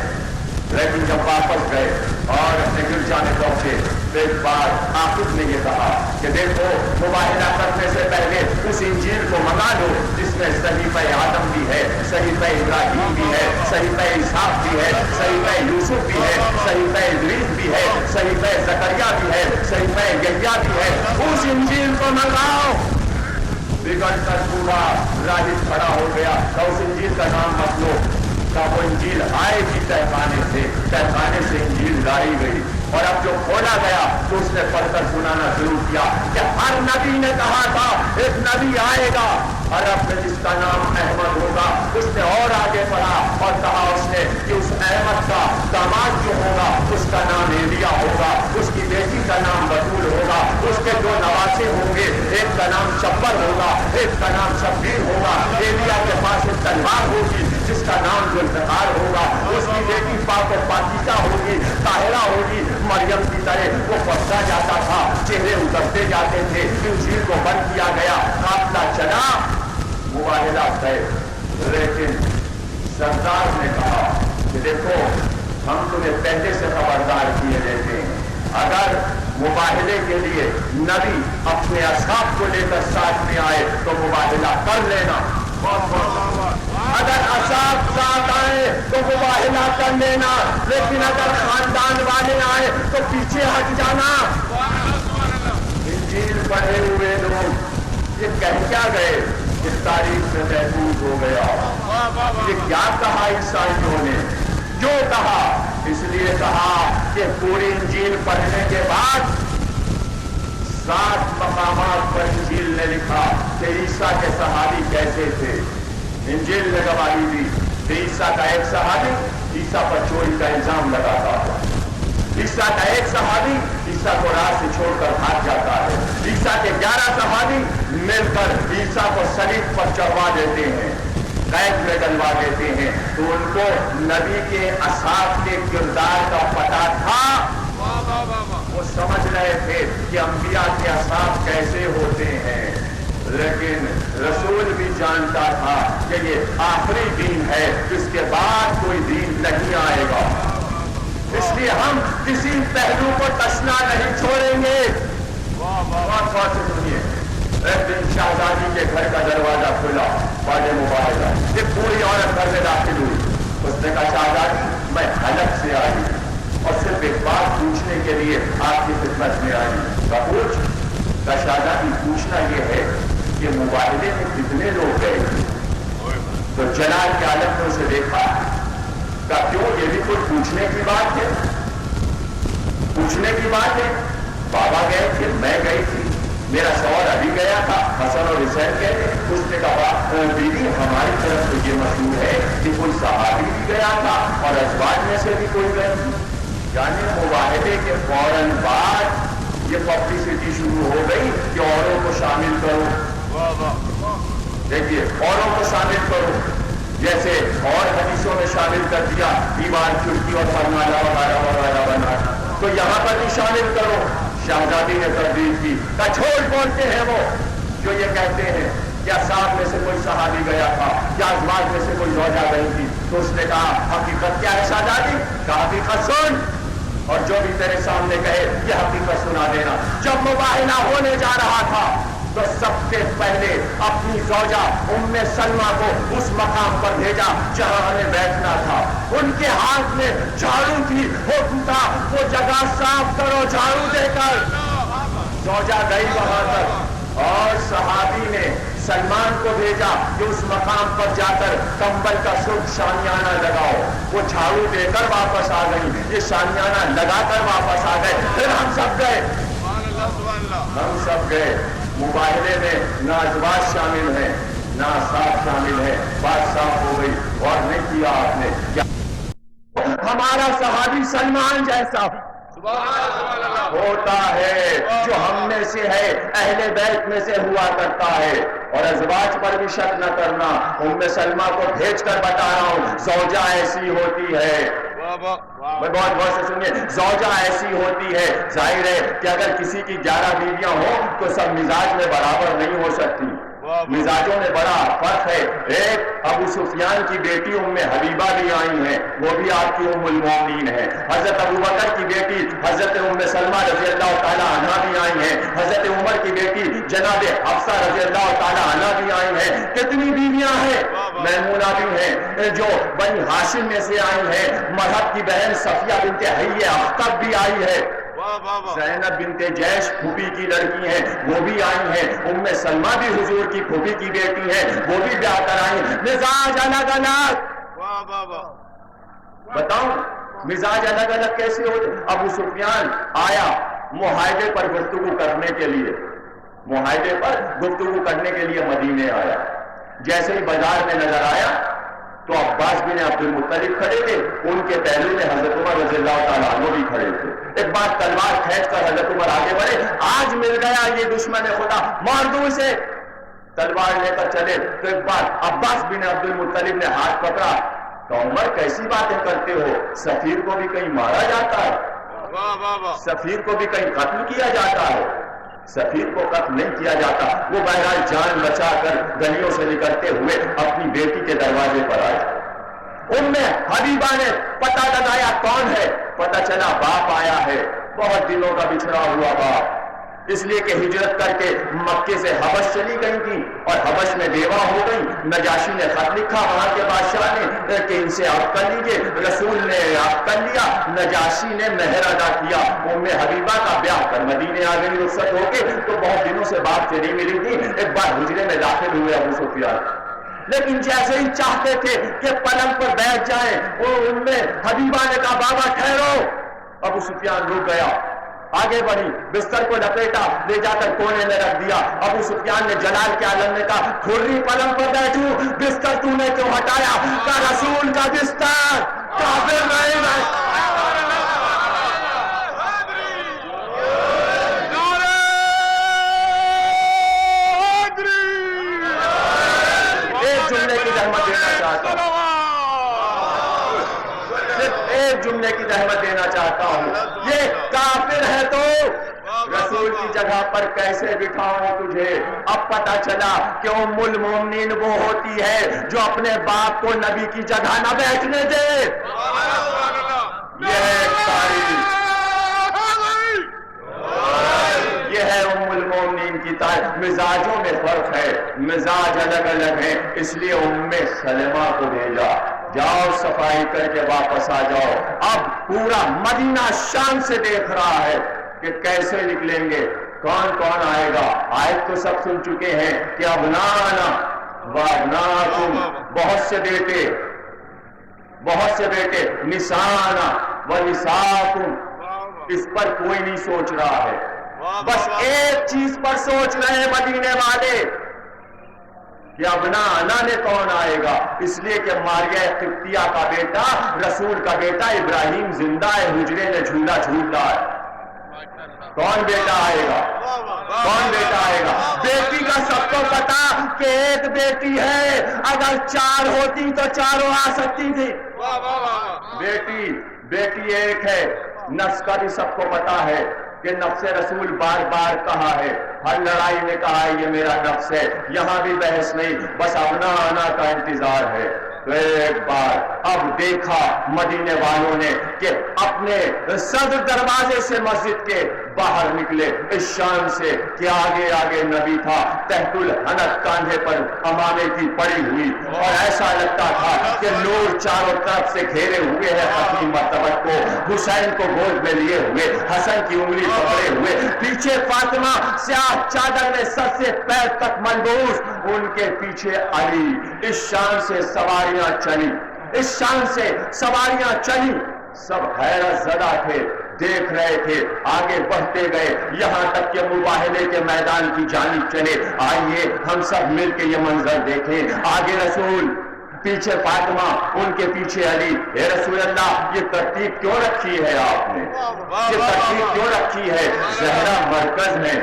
لیکن جب واپس گئے اور اپنے گرجا میں پہنچے تو ایک بار عاقب نے یہ کہا کہ دیکھو مباہلہ کرنے سے پہلے اس انجیل کو منگا لو جس میں صحیفہ آدم بھی ہے، صحیفہ ابراہیم بھی ہے، صحیفہ اسحاق بھی ہے، صحیفہ یوسف بھی ہے، صحیفہ ادریس بھی ہے، صحیفہ زکریا بھی ہے، صحیفہ یحییٰ بھی ہے. اس انجیل کو منگاؤ. بگڑ کر پورا راہب کھڑا ہو گیا تو اس انجیل کا نام مت لو. وہ انجیل آئے گی تہخانے سے انجیل لائی گئی. اور اب جو کھولا گیا تو اس نے پڑھ کر سنانا شروع کیا کہ ہر نبی نے کہا تھا ایک نبی آئے گا عرب میں جس کا نام احمد ہوگا. اس نے اور آگے پڑھا اور کہا اس نے کہ اس احمد کا داماد جو ہوگا اس کا نام ایلیا ہوگا، اس کی بیٹی کا نام بطول ہوگا، اس کے دو نواسے ہوں گے، ایک کا نام شبر ہوگا، ایک کا نام شبیر ہوگا. ایلیا کے پاس ایک تلوار ہوگی جس کا نام ذوالفقار ہوگا، اس کی بیٹی پاک و پاکیزہ ہوگی، طاہرہ ہوگی. مریم کی طرح وہ پڑھتا جاتا تھا، چہرے اترتے جاتے تھے. انجیل کو بند کیا گیا، قافلہ چلا، مباہلہ طے. لیکن سردار نے کہا کہ دیکھو ہم تمہیں پہلے سے خبردار کیے دیتے ہیں، اگر مباہلے کے لیے نبی اپنے اصحاب کو لے کر ساتھ میں آئے تو مباہلہ کر لینا، اگر اصحاب ساتھ آئے تو مباہلہ کر لینا، لیکن اگر خاندان والے آئے تو پیچھے ہٹ جانا. انجیل پڑھے ہوئے لوگ یہ کہہ کیا گئے اس تاریخ میں محفوظ ہو گیا. یہ کیا کہا عیسائیوں نے؟ کیوں کہا؟ اس لیے کہا کہ پوری انجیل پڑھنے کے بعد 7 مقامات پر انجیل نے لکھا کہ عیسیٰ کے صحابی کیسے تھے. انجیل نے گواہی دی کہ عیسیٰ کا ایک صحابی عیسیٰ پر چوری کا الزام لگاتا تھا. عیسیٰ کا ایک صحابی عیسیٰ کو راہ سے چھوڑ کر بھاگ جاتا ہے. عیسیٰ کے 11 صحابی مل کر عیسیٰ کو صلیب پر چڑھوا دیتے ہیں، قید میں ڈلوا دیتے ہیں. تو ان کو نبی کے اصحاب کے کردار کا پتہ تھا کہ انبیاء کے اصحاب کیسے ہوتے ہیں، لیکن رسول بھی جانتا تھا کہ یہ آخری دین ہے، اس کے بعد کوئی دین نہیں آئے گا، اس لیے ہم کسی پہلو کو تشنا نہیں چھوڑیں گے۔ بہت غور سے سنیے، ایک دن شہزادی کے گھر کا دروازہ کھلا، بڑے مبارکہ ایک بوڑھی عورت گھر میں داخل ہوئی۔ اس نے کہا شہزادی میں حلب سے آئی اور صرف ایک بات پوچھنے کے لیے آپ کی خدمت میں آئی۔ پوچھ؟ کا شہزادی پوچھنا یہ ہے کہ مباہلے میں کتنے لوگ گئے تھے؟ تو جلال کے عالم نے اسے دیکھا، کہا کیوں یہ بھی کوئی پوچھنے کی بات ہے؟ پوچھنے کی بات ہے؟ بابا گئے تھے، میں گئی تھی، میرا شوہر ابھی گیا تھا، حسن اور حسین گئے تھے۔ اس نے کہا بیوی ہماری طرف تو یہ مشہور ہے کہ کوئی صحابی بھی گیا تھا اور ازواج میں سے بھی کوئی گئے تھی۔ یعنی مباہلے کے فوراً بعد یہ پبلسٹی شروع ہو گئی کہ اوروں کو شامل کرو، دیکھیے اوروں کو شامل کرو، جیسے اور حدیثوں میں شامل کر دیا دیوار کھڑکی اور فرمالا وغیرہ وغیرہ بنا، تو یہاں پر بھی شامل کرو۔ شہزادی نے تردید کی، کچھوڑ بولتے ہیں وہ جو یہ کہتے ہیں کیا صاحب میں سے کوئی صحابی گیا تھا یا ازواج میں سے کوئی زوجہ گئی تھی؟ تو اس نے کہا حقیقت کیا ہے شہزادی؟ کہا حقیقت سن، اور جو بھی تیرے سامنے کہے یہ حقیقت سنا دینا۔ جب مباہلہ ہونے جا رہا تھا تو سب سے پہلے اپنی زوجہ ام سلمہ کو اس مقام پر بھیجا جہاں ہمیں بیٹھنا تھا۔ ان کے ہاتھ میں جھاڑو تھی، حکم تھا وہ جگہ صاف کرو جھاڑو دے کر۔ زوجہ گئی وہاں تک اور صحابی نے سلمان کو بھیجا کہ اس مقام پر جا کر کمبل کا سرخ شامیانہ لگاؤ۔ وہ جھاڑو دے کر واپس آ گئی، یہ شامیانہ لگا کر واپس آ گئے۔ پھر ہم سب گئے مباہلے میں، نہ ازواج شامل ہیں نہ صاحب شامل ہیں، بات صاف ہو گئی۔ اور نہیں کیا آپ نے کیا ہمارا صحابی سلمان جیسا ہوتا ہے جو ہم میں سے ہے، اہل بیت میں سے ہوا کرتا ہے۔ اور ازواج پر بھی شک نہ کرنا، ام سلمہ کو بھیج کر بتا رہا ہوں زوجہ ایسی ہوتی ہے، بہت غور سے سنیے، زوجہ ایسی ہوتی ہے۔ ظاہر ہے کہ اگر کسی کی 11 بیویاں ہوں تو سب مزاج میں برابر نہیں ہو سکتی، مزاجوں میں بڑا فرق ہے۔ ایک ابو سفیان کی بیٹی ام حبیبہ بھی آئی ہیں، وہ بھی آپ کی ام المومنین ہیں۔ حضرت ابو بکر کی بیٹی حضرت ام سلمہ رضی اللہ تعالی عنہا بھی آئی ہیں۔ حضرت عمر کی بیٹی جناب حفصہ رضی اللہ تعالی عنہا بھی آئی ہیں۔ کتنی بیویاں ہیں؟ میمونہ بھی ہیں جو بنی ہاشم میں سے آئی ہیں۔ مرحب کی بہن صفیہ بنت حیہ اخطب بھی آئی ہے۔ زینب بنت جیش پھوپھی کی لڑکی ہیں، وہ بھی آئی ہیں۔ ام سلمہ بھی حضور کی پھوپھی کی بیٹی ہیں، وہ بھی بیاہ کر آئی ہیں۔ مزاج الگ الگ، بتاؤں مزاج الگ الگ کیسے ہو؟ ابو سفیان آیا معاہدے پر گفتگو کرنے کے لیے، معاہدے پر گفتگو کرنے کے لیے مدینے آیا۔ جیسے ہی بازار میں نظر آیا تو عباس بن عبد المطلب کھڑے تھے، ان کے پہلو میں حضرت عمر رضی اللہ تعالیٰ عنہ بھی کھڑے تھے۔ ایک بات تلوار کھینچ کر حضرت عمر آگے بڑھے، آج مل گیا یہ دشمن خدا، مار دوں اسے، تلوار لے کر چلے۔ تو ایک بات عباس بن عبد المطلب نے ہاتھ پکڑا، تو عمر کیسی باتیں کرتے ہو، سفیر کو بھی کہیں مارا جاتا ہے، سفیر کو بھی کہیں قتل کیا جاتا ہے؟ سفیر کو قتل نہیں کیا جاتا۔ وہ بہرحال جان بچا کر گلیوں سے نکلتے ہوئے اپنی بیٹی کے دروازے پر آئے۔ ام حبیبہ نے پتہ لگایا کون ہے، پتہ چلا باپ آیا ہے، بہت دنوں کا بچھڑا ہوا باپ، اس لیے کہ ہجرت کر کے مکے سے حبش چلی گئی تھی اور حبش میں بیوہ ہو گئی۔ نجاشی نے خط لکھا وہاں کے بادشاہ نے کہ ان سے آپ کر لیجیے، رسول نے آپ کر لیا، نجاشی نے مہر ادا کیا، ام حبیبہ کا بیاہ کر مدینے آ گئی رخصت ہو کے۔ تو بہت دنوں سے باپ سے نہیں ملی تھی، ایک بار حجرے میں داخل ہوئے ابو سفیان، لیکن جیسے ہی چاہتے تھے کہ پلنگ پر بیٹھ جائیں، وہ ام حبیبہ نے کہا بابا ٹھہرو۔ ابو سفیان رک گیا، آگے بڑھی، بستر کو لپیٹا، لے جا کر کونے میں رکھ دیا۔ ابو سفیان نے جلال کے عالم نے کہا کھرری پلنگ پر بیٹھوں، بستر تو نے کیوں ہٹایا؟ کہا رسول کا بستر کافر نہیں بیٹھ۔ ایک جملے کی زحمت دینا چاہتا ہوں، صرف ایک جملے کی زحمت دینا چاہتا ہوں، یہ کافر ہے تو رسول رسول کی جگہ پر کیسے بٹھاؤں تجھے؟ اب پتہ چلا کہ ام المومنین وہ ہوتی ہے جو اپنے باپ کو نبی کی جگہ نہ بیٹھنے دے. یہ ہے تاریخ، یہ ہے ام المومنین کی تاریخ. مزاجوں میں فرق ہے، مزاج الگ الگ ہیں، اس لیے ام سلمہ کو بھیجا، جاؤ صفائی کر کے واپس آ جاؤ. اب پورا مدینہ شان سے دیکھ رہا ہے کہ کیسے نکلیں گے، کون کون آئے گا. آیت تو سب سن چکے ہیں کہ ابنانا وابناکم، بہت سے بیٹے، بہت سے بیٹے، نسانا ونساکم. اس پر کوئی نہیں سوچ رہا ہے، بس ایک چیز پر سوچ رہے ہیں مدینے والے کہ ابنانا نے کون آئے گا. اس لیے کہ ماریہ قبطیہ کا بیٹا، رسول کا بیٹا ابراہیم زندہ ہے، حجرے میں جھولا جھول رہا ہے. کون بیٹا آئے گا؟ کون بیٹا آئے گا؟ بیٹی کا سب کو پتا کہ ایک بیٹی ہے، اگر 4 ہوتی تو 4 آ سکتی تھی. بیٹی ایک ہے. نفس کا بھی سب کو پتا ہے کہ نفس رسول بار بار کہا ہے، ہر لڑائی میں کہا ہے یہ میرا نفس ہے. یہاں بھی بحث نہیں، بس ابنانا کا انتظار ہے. تو ایک بار اب دیکھا مدینے والوں نے کہ اپنے صدر دروازے سے مسجد کے باہر نکلے اس شان سے کہ آگے آگے نبی تھا، تحت الحنک کاندھے پر امامے کی پڑی ہوئی، اور ایسا لگتا تھا کہ نور چاروں طرف سے گھیرے ہوئے ہیں. حکیم مرتبت کو، حسین کو گود میں لیے ہوئے، حسن کی انگلی پکڑے ہوئے، پیچھے فاطمہ سیاہ چادر میں سر سے پیر تک ملبوس، ان کے پیچھے علی. اس شان سے سواریاں چلی، اس شان سے سواریاں چلی. سب حیرت زدہ تھے، دیکھ رہے تھے، آگے بڑھتے گئے، یہاں تک کہ مباہلے کے میدان کی جانب چلے. آئیے ہم سب مل کے یہ منظر دیکھیں. آگے رسول، پیچھے فاطمہ، ان کے پیچھے علی. اے رسول اللہ، یہ ترتیب کیوں رکھی ہے آپ نے؟ یہ ترتیب کیوں رکھی ہے؟ زہرا مرکز میں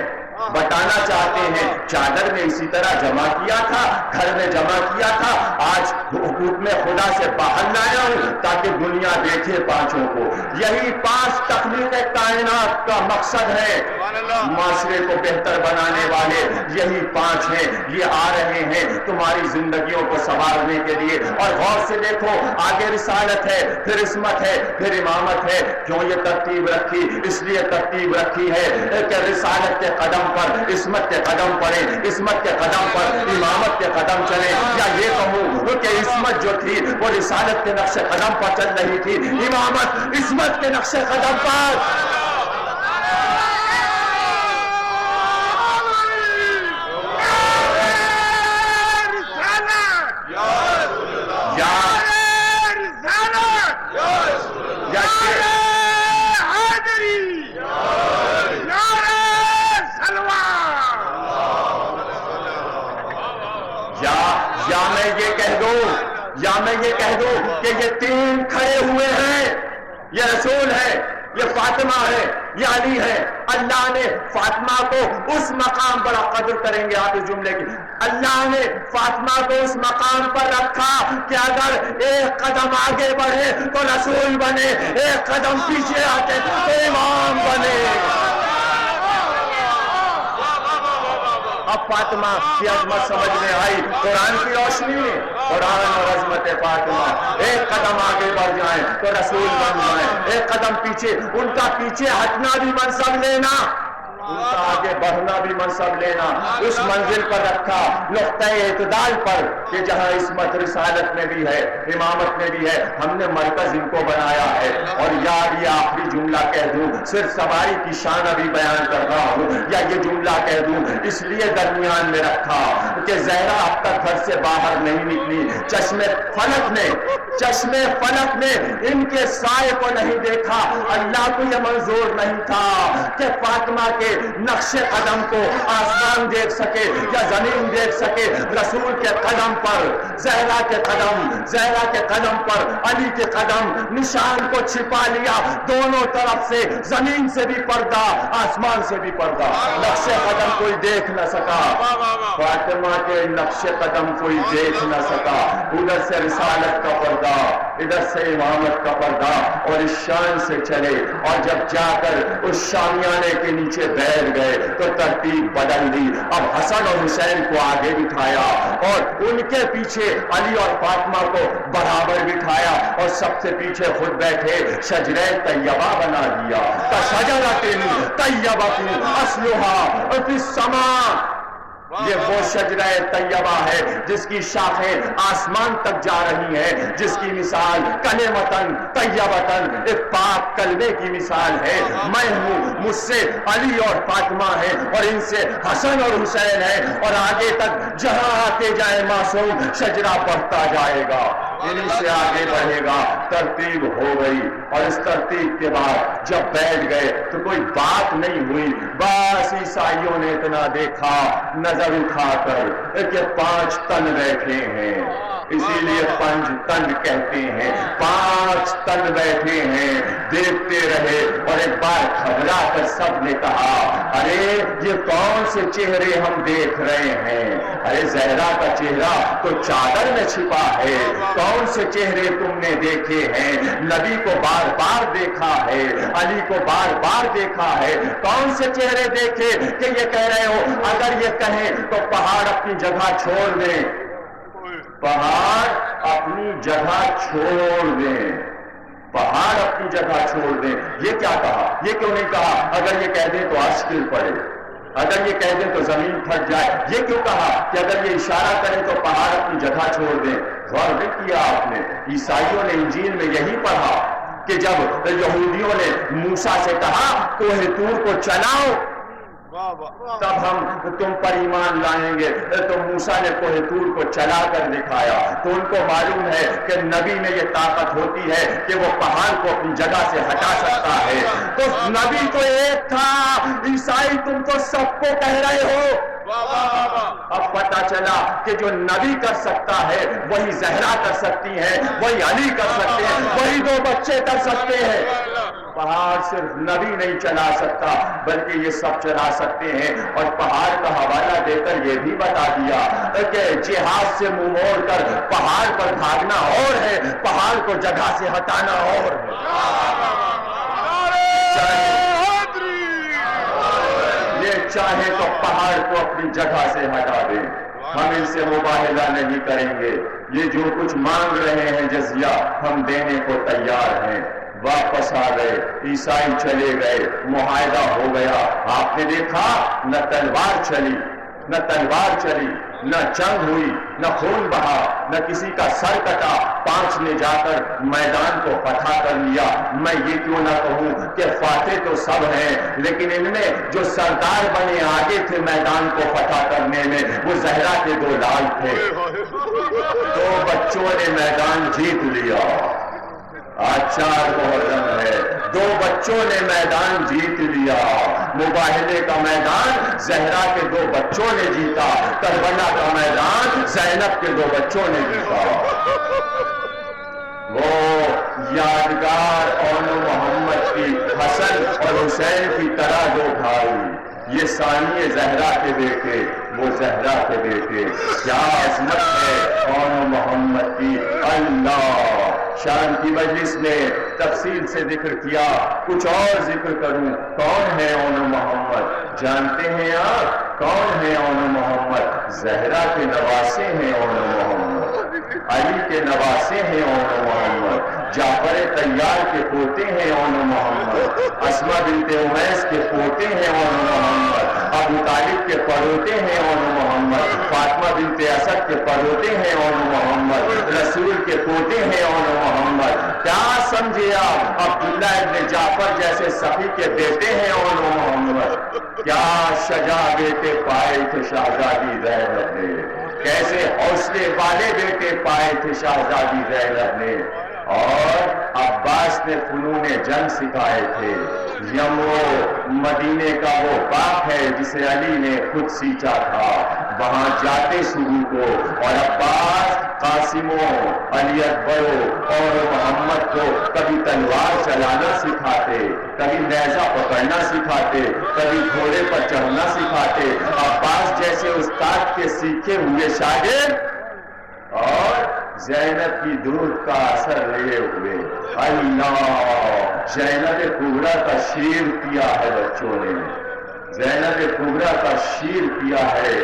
بتانا چاہتے ہیں. چادر میں اسی طرح جمع کیا تھا، گھر میں جمع کیا تھا. آج حکم خدا سے باہر لایا ہوں تاکہ دنیا دیکھے پانچوں کو. یہی 5 تخلیق کائنات کا مقصد ہے. معاشرے کو بہتر بنانے والے یہی 5 ہیں. یہ آ رہے ہیں تمہاری زندگیوں کو سنوارنے کے لیے. اور غور سے دیکھو، آگے رسالت ہے، پھر عصمت ہے، پھر امامت ہے. کیوں یہ ترتیب رکھی؟ اس لیے ترتیب رکھی ہے کہ رسالت کے قدم پر عصمت کے قدم پڑے، عصمت کے قدم پر امامت کے قدم چلے. یا یہ کہوں کہ عصمت جو تھی وہ رسالت کے نقش قدم پر چل رہی تھی، امامت عصمت کے نقش قدم پر. یا میں یہ کہہ دوں کہ یہ 3 کھڑے ہوئے ہیں، یہ رسول ہے، یہ فاطمہ ہے، یہ علی ہے. اللہ نے فاطمہ کو اس مقام پر، قدر کریں گے آپ اس جملے کی، اللہ نے فاطمہ کو اس مقام پر رکھا کہ اگر ایک قدم آگے بڑھے تو رسول بنے، ایک قدم پیچھے آتے تو امام بنے. اب فاطمہ کی عظمت سمجھ میں آئی قرآن کی روشنی میں. قرآن اور عظمت فاطمہ، ایک قدم آگے بڑھ جائیں تو رسول بن جائیں، ایک قدم پیچھے، ان کا پیچھے ہٹنا بھی منصب لینا، ان کا آگے بڑھنا بھی منصب لینا. اس منزل پر رکھا، نقطۂ اعتدال پر، کہ جہاں عصمت رسالت میں بھی ہے، امامت میں بھی ہے، ہم نے مرکز ان کو بنایا ہے. اور یاد یہ آخری جملہ کہہ دوں، صرف سواری کی شان ابھی بیان کر رہا ہوں، یا یہ جملہ کہہ دوں اس لیے درمیان میں رکھا کہ زہرا اب تک گھر سے باہر نہیں نکلی. چشمے فلک نے ان کے سائے کو نہیں دیکھا. اللہ کو یہ منظور نہیں تھا کہ فاطمہ کے نقش قدم کو آسمان دیکھ سکے یا زمین دیکھ سکے. رسول کے قدم پر، زہرا کے قدم پر علی کے قدم، نشان کو چھپا لیا. دونوں طرف سے، زمین سے بھی پردہ، آسمان سے بھی پردہ. نقش قدم کوئی دیکھ نہ سکا، فاطمہ کے نقش قدم کوئی دیکھ نہ سکا. ادھر سے رسالت کا پردہ، ادھر سے امامت کا پردہ اور اس شان سے چلے، اور جب جا کر اس شامیانے کے نیچے بیٹھ گئے تو ترتیب بدل دی۔ اب حسن اور حسین کو آگے بٹھایا اور ان کے پیچھے علی اور فاطمہ کو برابر بٹھایا، اور سب سے پیچھے خود بیٹھے، شجرہ طیبہ بنا دیا۔ کشجرۃ طیبۃ اصلها فی السماء، یہ وہ شجرہ طیبہ ہے جس کی شاخیں آسمان تک جا رہی ہیں، جس کی مثال کلمتن طیبتن، ایک پاک کلمے کی مثال ہے۔ میں ہوں، مجھ سے علی اور فاطمہ ہیں، اور ان سے حسن اور حسین ہیں، اور آگے تک جہاں آتے جائیں معصوم شجرہ بڑھتا جائے گا، انہی سے آگے بڑھے گا۔ ترتیب ہو گئی، اور اس ترتیب کے بعد جب بیٹھ گئے تو کوئی بات نہیں ہوئی، بس عیسائیوں نے اتنا دیکھا نظر اٹھا کر کہ 5 تن بیٹھے ہیں، اسی لیے 5 تن کہتے ہیں۔ 5 تن بیٹھے ہیں، دیکھتے رہے، اور ایک بار گھبرا کر سب نے کہا، ارے یہ کون سے چہرے ہم دیکھ رہے ہیں؟ ارے زہرا کا چہرہ تو چادر میں چھپا ہے، کون سے چہرے تم نے دیکھے ہیں؟ نبی کو بار بار دیکھا ہے، علی کو بار بار دیکھا ہے، کون سے چہرے دیکھے کہ یہ کہہ رہے ہو؟ اگر یہ کہیں تو پہاڑ اپنی جگہ چھوڑ دیں، پہاڑ اپنی جگہ چھوڑ دیں، پہاڑ اپنی جگہ چھوڑ دیں۔ یہ کیا کہا؟ یہ کیوں نہیں کہا اگر یہ کہہ دیں تو عرش گر پڑے، اگر یہ کہہ دیں تو زمین پھٹ جائے؟ یہ کیوں کہا کہ اگر یہ اشارہ کریں تو پہاڑ اپنی جگہ چھوڑ دیں؟ غور نہیں کیا آپ نے؟ عیسائیوں نے انجیل میں یہی پڑھا کہ جب یہودیوں نے موسیٰ سے کہا کوہ طور کو چلاؤ تب ہم تم پر ایمان لائیں گے، تو موسیٰ نے کوہ طور کو چلا کر دکھایا، تو ان کو معلوم ہے کہ نبی میں یہ طاقت ہوتی ہے کہ وہ پہاڑ کو اپنی جگہ سے ہٹا سکتا ہے۔ تو نبی تو ایک تھا، عیسائی تم تو سب کو کہہ رہے ہو۔ اب پتا چلا کہ جو نبی کر سکتا ہے وہی زہرا کر سکتی ہے، وہی علی کر سکتے ہیں، وہی 2 بچے کر سکتے ہیں۔ پہاڑ صرف نبی نہیں چلا سکتا بلکہ یہ سب چلا سکتے ہیں، اور پہاڑ کا حوالہ دے کر یہ بھی بتا دیا کہ جہاد سے منہ موڑ کر پہاڑ پر بھاگنا اور ہے، پہاڑ کو جگہ سے ہٹانا اور ہے۔ چاہے تو پہاڑ کو اپنی جگہ سے ہٹا دیں، ہم ان سے مباہلہ نہیں کریں گے، یہ جو کچھ مانگ رہے ہیں جزیہ ہم دینے کو تیار ہیں۔ واپس آ گئے، عیسائی چلے گئے، معاہدہ ہو گیا۔ آپ نے دیکھا نہ تلوار چلی، نہ تلوار چلی، نہ جنگ ہوئی، نہ خون بہا، نہ کسی کا سر کٹا۔ 5 نے جا کر میدان کو فتح کر لیا۔ میں یہ کیوں نہ کہوں کہ فاتح تو سب ہیں، لیکن ان میں جو سردار بنے آگے تھے میدان کو فتح کرنے میں، وہ زہرا کے 2 لال تھے۔ 2 بچوں نے میدان جیت لیا، آج 4 محرم ہے، 2 بچوں نے میدان جیت لیا۔ مباہلے کا میدان زہرا کے 2 بچوں نے جیتا، کربلا کا میدان زینب کے 2 بچوں نے جیتا۔ وہ یادگار اون محمد کی حسن اور حسین کی طرح 2 بھائی، یہ ثانی زہرا کے بیٹے، وہ زہرا کے بیٹے۔ کیا عظمت ہے اون محمد کی! اللہ شان کی مجلس میں تفصیل سے ذکر کیا، کچھ اور ذکر کروں۔ کون ہے اون محمد؟ جانتے ہیں آپ کون ہے اون محمد؟ زہرا کے نواسے ہیں اون محمد، علی کے نواسے ہیں اون محمد، جعفر طیار کے پوتے ہیں اون محمد، اسما بنت امیس کے پوتے ہیں اون محمد، ابو طالب کے پڑوتے ہیں اون محمد، فاطمہ بنت اسد کے پڑوتے ہیں اون محمد، رسول کے پوتے ہیں اون محمد۔ کیا سمجھے آپ؟ عبداللہ ابن جعفر جیسے سخی کے بیٹے ہیں اون محمد۔ کیا شجاع بیٹے پائے تھے شہزادی زینب نے، کیسے حوصلے والے بیٹے پائے تھے شہزادی زینب نے۔ اور عباس نے فنون جنگ سکھائے تھے۔ یمو مدینے کا وہ باغ ہے جسے علی نے خود سینچا تھا، وہاں جاتے شروع کو، اور عباس قاسموں، علی اکبروں اور محمد کو کبھی تلوار چلانا سکھاتے، کبھی نیزہ پکڑنا سکھاتے، کبھی گھوڑے پر چڑھنا سکھاتے۔ عباس جیسے استاد کے سیکھے ہوئے شاگرد اور زینب کی دودھ کا اثر لیے ہوئے اللہ زینب کبریٰ کا شیر کیا ہے بچوں نے، زینب کبریٰ کا شیر کیا ہے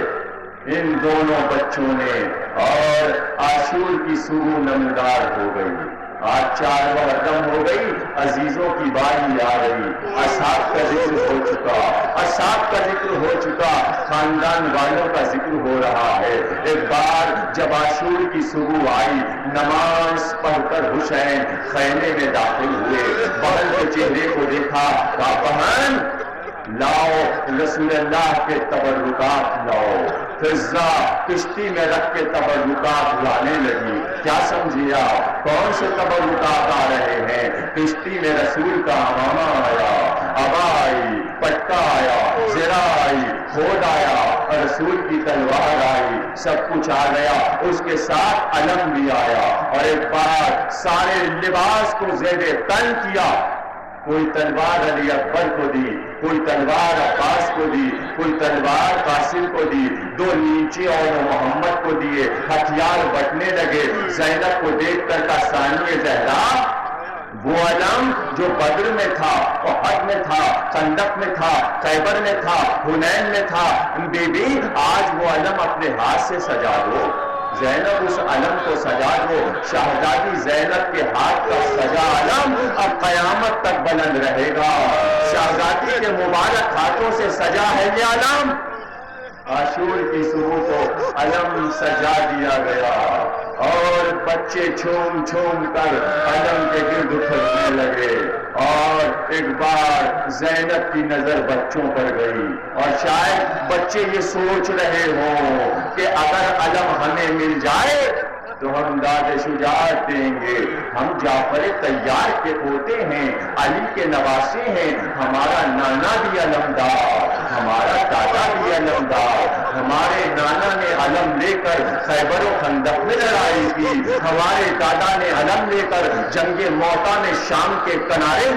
ان دونوں بچوں نے، اور عاشور کی صبح نمودار ہو گئی۔ آج 4 محرم ہو گئی، عزیزوں کی باری آ گئی، اصحاب کا ذکر ہو چکا، اصحاب کا ذکر ہو چکا، خاندان والوں کا ذکر ہو رہا ہے۔ ایک بار جب عاشور کی صبح آئی، نماز پڑھ کر حسین خیمے میں داخل ہوئے، بہن کے چہرے کو دیکھا، کہا بہن لاؤ رسول اللہ کے تبرکات لاؤ۔ فضہ کشتی میں رکھ کے تبرکات لانے لگی۔ کیا سمجھے آپ کون سے تبرکات آ رہے ہیں؟ کشتی میں رسول کا امامہ آیا، ابا آئی، پٹکا آیا، زرہ آئی، خود آیا، اور رسول کی تلوار آئی، سب کچھ آ گیا، اس کے ساتھ علم بھی آیا، اور ایک بار سارے لباس کو زیب تن کیا۔ کوئی تلوار علی اکبر کو دی، کوئی تلوار عباس کو دی، کوئی تلوار قاسم کو دی، 2 نیچے اور محمد کو دیے، ہتھیار بٹنے لگے۔ زینب کو دیکھ کر کا ثانیہ زہرا وہ علم جو بدر میں تھا، احد میں تھا، خندق میں تھا، خیبر میں تھا، حنین میں تھا، بی بی آج وہ علم اپنے ہاتھ سے سجا دو۔ زینب اس علم کو سجا دو۔ شہزادی زینب کے ہاتھ کا سجا علم اب قیامت تک بلند رہے گا۔ شہزادی کے مبارک ہاتھوں سے سجا ہے یہ علم۔ عاشور کی صبح کو علم سجا دیا گیا، اور بچے چھوم چھوم کر علم کے گرد اچھلنے لگے، اور ایک بار زینب کی نظر بچوں پر گئی، اور شاید بچے یہ سوچ رہے ہوں کہ اگر علم ہمیں مل جائے تو ہم داد شجاعت دیں گے، ہم جعفر طیار کے پوتے ہیں، علی کے نواسے ہیں، ہمارا نانا بھی علمدار، ہمارا دادا بھی علمدار، ہمارے نانا نے علم لے کر خیبر و خندق میں لڑائی کی، ہمارے دادا نے علم لے کر جنگ موتا میں شام کے کنارے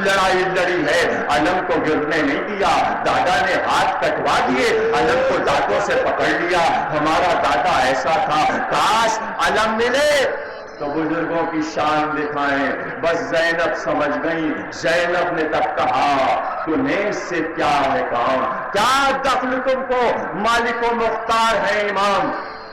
لڑائی لڑی ہے، علم کو گرنے نہیں دیا، دادا نے ہاتھ کٹوا دیے، علم کو دانتوں سے پکڑ لیا، ہمارا دادا ایسا تھا، کاش علم ملے تو بزرگوں کی شان دکھائیں۔ بس زینب سمجھ گئی، زینب نے تب کہا تمہیں اس سے کیا ہے کام، کیا دخل تم کو، مالک و مختار ہے امام،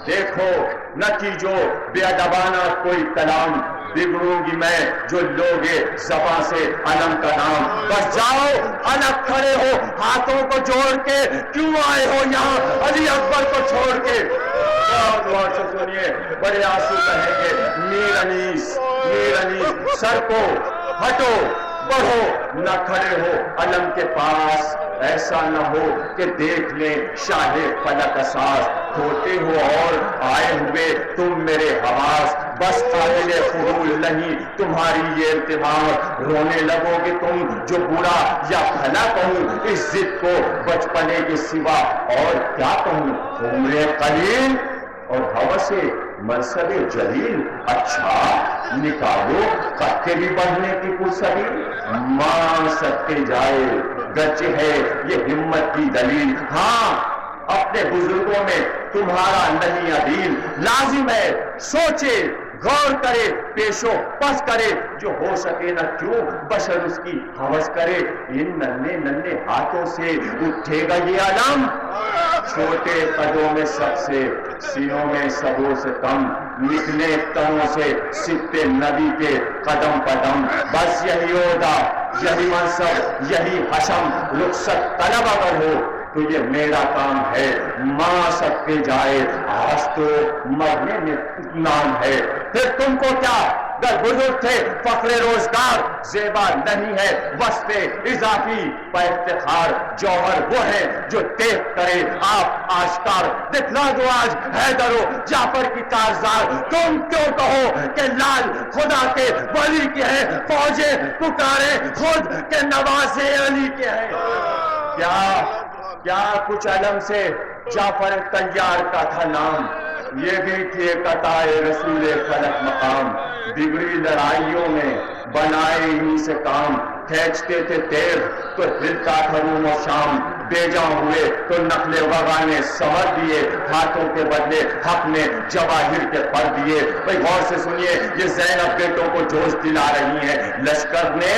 دیکھو نتیجو بے ادبانہ کوئی کلام، بگڑوں گی میں جو لوگے زباں سے علم کا نام، بس جاؤ الگ کھڑے ہو ہاتھوں کو جوڑ کے، کیوں آئے ہو یہاں علی اکبر کو چھوڑ کے؟ غور سے سنیے، بڑے آنسو بہیں گے، میر انیس سر کو ہٹو، بڑھو، نہ کھڑے ہو علم کے پاس، ایسا نہ ہو کہ دیکھ لیں شاہ فلک اساس، کھوتے ہو اور آئے ہوئے تم میرے حواس، بس قابل قبول نہیں تمہاری یہ التماس، رونے لگو گے تم جو برا یا بھلا کہوں، اس ضد کو بچپنے کے سوا اور کیا کہوں، عمر قلیل اور ہوس منصب جلیل، اچھا نکالو قد کے بھی بڑھنے کی کچھ سبیل، ماں سکتے جائے گچ ہے یہ ہمت کی دلیل، ہاں اپنے بزرگوں میں تمہارا نہیں عدیل، لازم ہے سوچے غور کرے پیشو پس کرے، جو ہو سکے نہ کیوں بشر اس کی ہوس کرے، ان ننھے ننھے ہاتھوں سے اٹھے گا یہ علم، چھوٹے قدوں میں سب سے، سینوں میں سبوں سے کم، نکلے تنوں سے سبتے نبی کے قدم قدم، بس یہی عہدہ یہی منصب یہی حشم، رخصت طلب اگر ہو تو یہ میرا کام ہے، ماں سب کے جائے آج تو مرنے میں نام ہے، پھر تم کو کیا گر بزرگ تھے فخر روزگار، زیبا نہیں ہے وصف اضافی پہ افتخار، جوہر وہ ہے جو دیکھ کرے آپ آشکار، دکھلا دو آج حیدر و جعفر کی کارزار، تم کیوں کہو کہ لال خدا کے ولی کے ہیں، فوجیں پکارے خود کے نوازے علی کے ہیں، کیا کچھ علم سے جعفر طیار کا تھا نام، یہ بھی تھے قطائے رسول فلک مقام، بگڑی لڑائیوں میں بنائے انہی سے کام، کھینچتے تھے تیر تو ہلتا تھا روم و شام، بیجا ہوئے تو نقل وغا نے سمر دیے، ہاتھوں کے بدلے حق نے جواہر کے پر دیے۔ بھئی غور سے سنیے، یہ زینب بیٹوں کو جوش دلا رہی ہیں۔ لشکر نے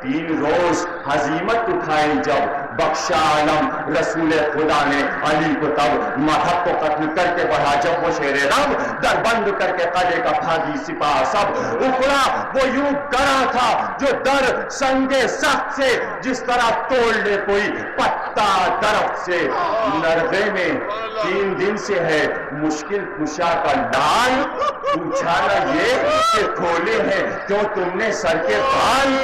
3 روز ہزیمت اٹھائی جب بخشا عالم رسول خدا نے علی کو، تب مذہب کو قتل کر کے بڑھا جب وہ شیر رب در بند کر کے قلعے کا بھاگی سپاہ سب اکھڑا، وہ یوں ڈرا تھا جو در سنگ سخت سے، جس طرح توڑ لے کوئی پتا درخت سے۔ نرغے میں 3 دن سے ہے مشکل کشا کا لال، پوچھا نہ یہ کہ کھولے ہیں کیوں تم نے سر کے بال؟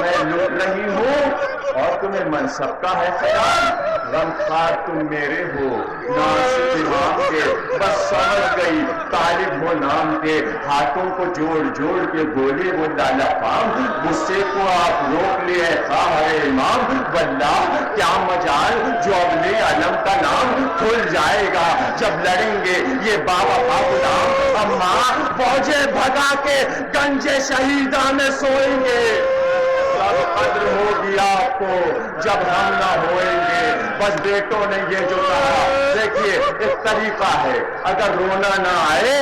میں لٹ رہی ہوں اور تمہیں منصب کا ہے خیال، غمخوار تم میرے ہو ناز امام کے، بس سمجھ گئی طالب ہو نام کے۔ ہاتھوں کو جوڑ جوڑ کے بولے وہ لالا فام، غصے کو آپ روک لے خواہر امام، واللہ کیا مجال جو ابلے علم کا نام کھل جائے گا جب لڑیں گے یہ بابا غلام۔ اماں فوجیں بھگا کے گنج شہیدہ میں سوئیں گے، قدر ہوگی آپ کو جب ہم نہ ہوئیں گے۔ بس بیٹوں نے یہ جو کہا، دیکھیے ایک طریقہ ہے، اگر رونا نہ آئے،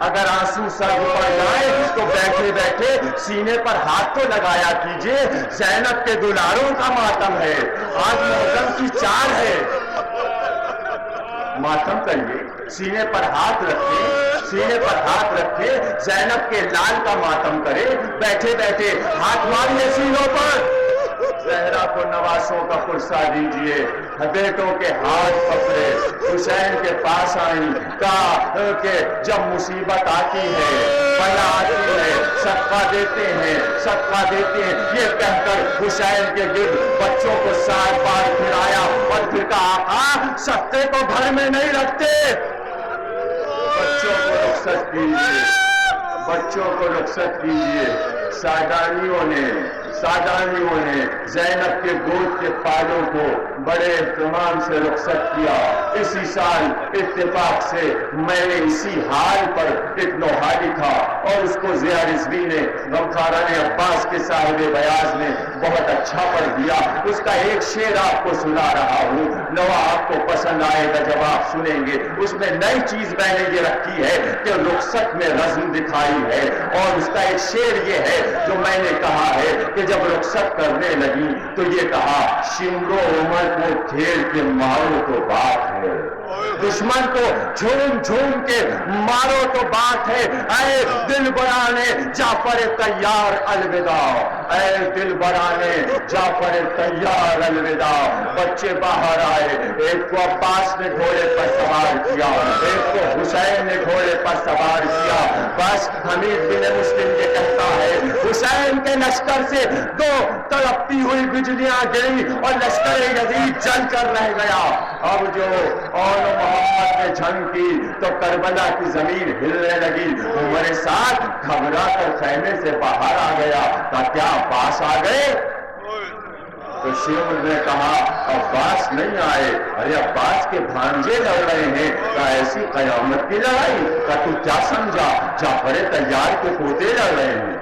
اگر آنسو سر پڑ جائے تو بیٹھے بیٹھے سینے پر ہاتھ تو لگایا کیجئے۔ زینب کے دلاروں کا ماتم ہے، آج محرم کی 4 ہے، ماتم کریے، سینے پر ہاتھ رکھے، سینے پر ہاتھ رکھے، زینب کے لال کا ماتم کرے، بیٹھے بیٹھے ہاتھ ماریے سینوں پر۔ زہرا کو نواسوں کا قرصہ دیجئے، بیٹوں کے ہاتھ پکڑے، حسین کے پاس آئی، کہا کہ جب مصیبت آتی ہے، بلا آتی ہے، صدقہ دیتے ہیں، صدقہ دیتے ہیں، یہ کہہ کر حسین کے گرد بچوں کو 7 بار پھرایا اور پھر کہا آقا صدقے کو گھر میں نہیں رکھتے، بچوں کو رخصت کیجیے، بچوں کو رخصت کیجیے۔ سادانیوں نے زینب کے گود کے پالوں کو بڑے اہتمام سے رخصت کیا۔ اسی سال اتفاق سے میں نے اسی حال پر ایک لوحہ لکھا اور اس کو ضیاء رضوی نے، غمخواران عباس کے صاحب بیاض نے بہت اچھا پڑھ دیا۔ اس کا ایک شعر آپ کو سنا رہا ہوں، لوحہ آپ کو پسند آئے گا جب آپ سنیں گے۔ اس میں نئی چیز میں نے یہ رکھی ہے کہ رخصت میں رزم دکھائی ہے، اور اس کا ایک شعر یہ ہے جو میں نے کہا ہے کہ جب رخصت کرنے لگی تو یہ کہا شمر و عمر کو کھیل کے مارو تو بات ہے، دشمن کو جھوم جھوم کے مارو تو بات ہے۔ اے دل برانے جعفر طیار الوداع، اے دل برانے جعفر طیار الوداع۔ بچے باہر آئے، ایک کو عباس نے گھوڑے پر سوار کیا، ایک کو حسین نے گھوڑے پر سوار کیا۔ بس حمید بن مسلم یہ کہتا ہے حسین کے لشکر سے 2 تڑپتی ہوئی بجلیاں گری اور لشکر یزید جل کر رہ گیا۔ اب جو اور محمد نے جنگ کی تو کربلا کی زمین ہلنے لگی۔ عمر سعد گھبرا کر خیمے سے باہر آ گیا، کہا کیا عباس آ گئے؟ تو شیخ نے کہا عباس نہیں آئے، ارے عباس کے بھانجے لڑ رہے ہیں۔ کہا ایسی قیامت کی لڑائی؟ کہا تو کیا سمجھا جعفر طیار کے پوتے لڑ رہے ہیں،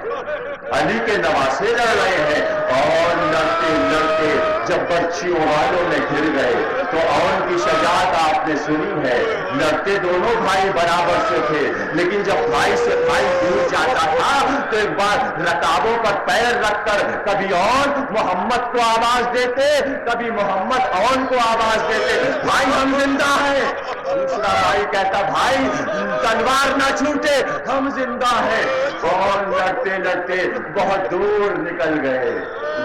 علی کے نواسے لڑ رہے ہیں۔ اور لڑتے لڑتے جب برچھیوں والوں میں گر گئے تو اون کی شجاعت آپ نے سنی ہے، لڑتے دونوں بھائی برابر سے تھے، لیکن جب بھائی سے بھائی دور جاتا تھا تو ایک بار رکابوں پر پیر رکھ کر کبھی اون محمد کو آواز دیتے، کبھی محمد اون کو آواز دیتے، بھائی ہم زندہ ہیں۔ دوسرا بھائی کہتا بھائی تلوار نہ چھوٹے ہم زندہ ہیں۔ اور لڑتے لڑتے بہت دور نکل گئے،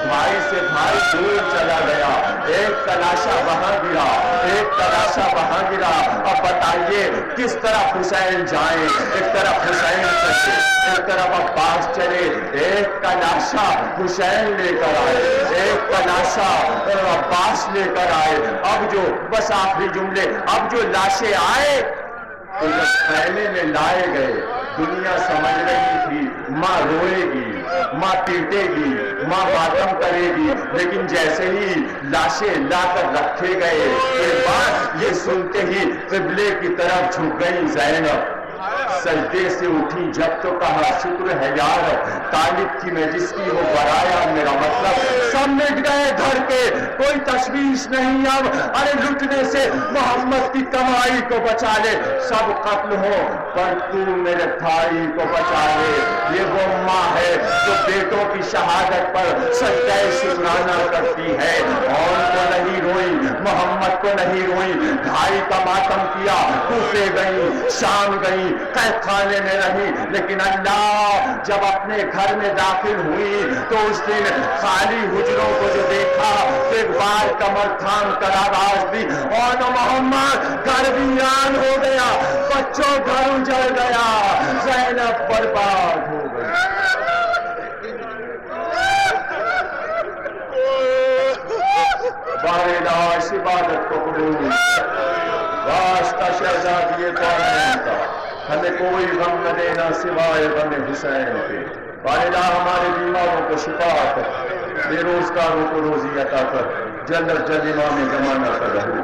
بھائی سے بھائی دور چلا گیا، ایک تلاشا وہاں گرا، ایک تلاشا وہاں گرا۔ اب بتائیے کس طرف حسین جائیں؟ ایک طرف حسین چلے، ایک طرف عباس چلے، ایک تلاشا حسین لے کر آئے، ایک تلاشا عباس لے کر آئے۔ اب جو بس آخری جملے، اب جو لاشیں آئے تو جب خیمے میں لائے گئے، دنیا سمجھ رہی تھی ماں روئے گی، ماں پیٹے گی، ماں ماتم کرے گی، لیکن جیسے ہی لاشیں لا کر رکھے گئے، ایک بار یہ سنتے ہی قبلے کی طرف جھک گئی زینب، سجدے سے اٹھی جب تو کہا شکر ہے یار طالب کی میں جس کی وہ برایا میرا مطلب سب مٹ گئے گھر کے کوئی تشویش نہیں اب ارے لٹنے سے محمد کی کمائی کو بچا لے سب قتل ہو پر تو میرے بھائی کو بچا لے یہ وہ ماں ہے جو بیٹوں کی شہادت پر سجدہ شکرانہ کرتی ہے اور کو نہیں روئی محمد کو نہیں روئی بھائی کا ماتم کیا کوفے گئی شام گئی قید خانے میں رہی لیکن اللہ جب اپنے گھر میں داخل ہوئی تو اس دن خالی حجروں کو جو دیکھا تو ایک بار کمر تھام کر آواز دی اور محمد گھر ویران ہو گیا بچوں گھر اجڑ گیا زینب برباد ہو گئی بارے لاش عبادت کو قبول واسطہ شہزادی کونین کا ہمیں کوئی غم نہ دینا سوائے غم حسین کے والدہ ہمارے بیماروں کو شفا کر بے روزگاروں کو روزی عطا کر جلد از جلد امام زمانہ کا رہو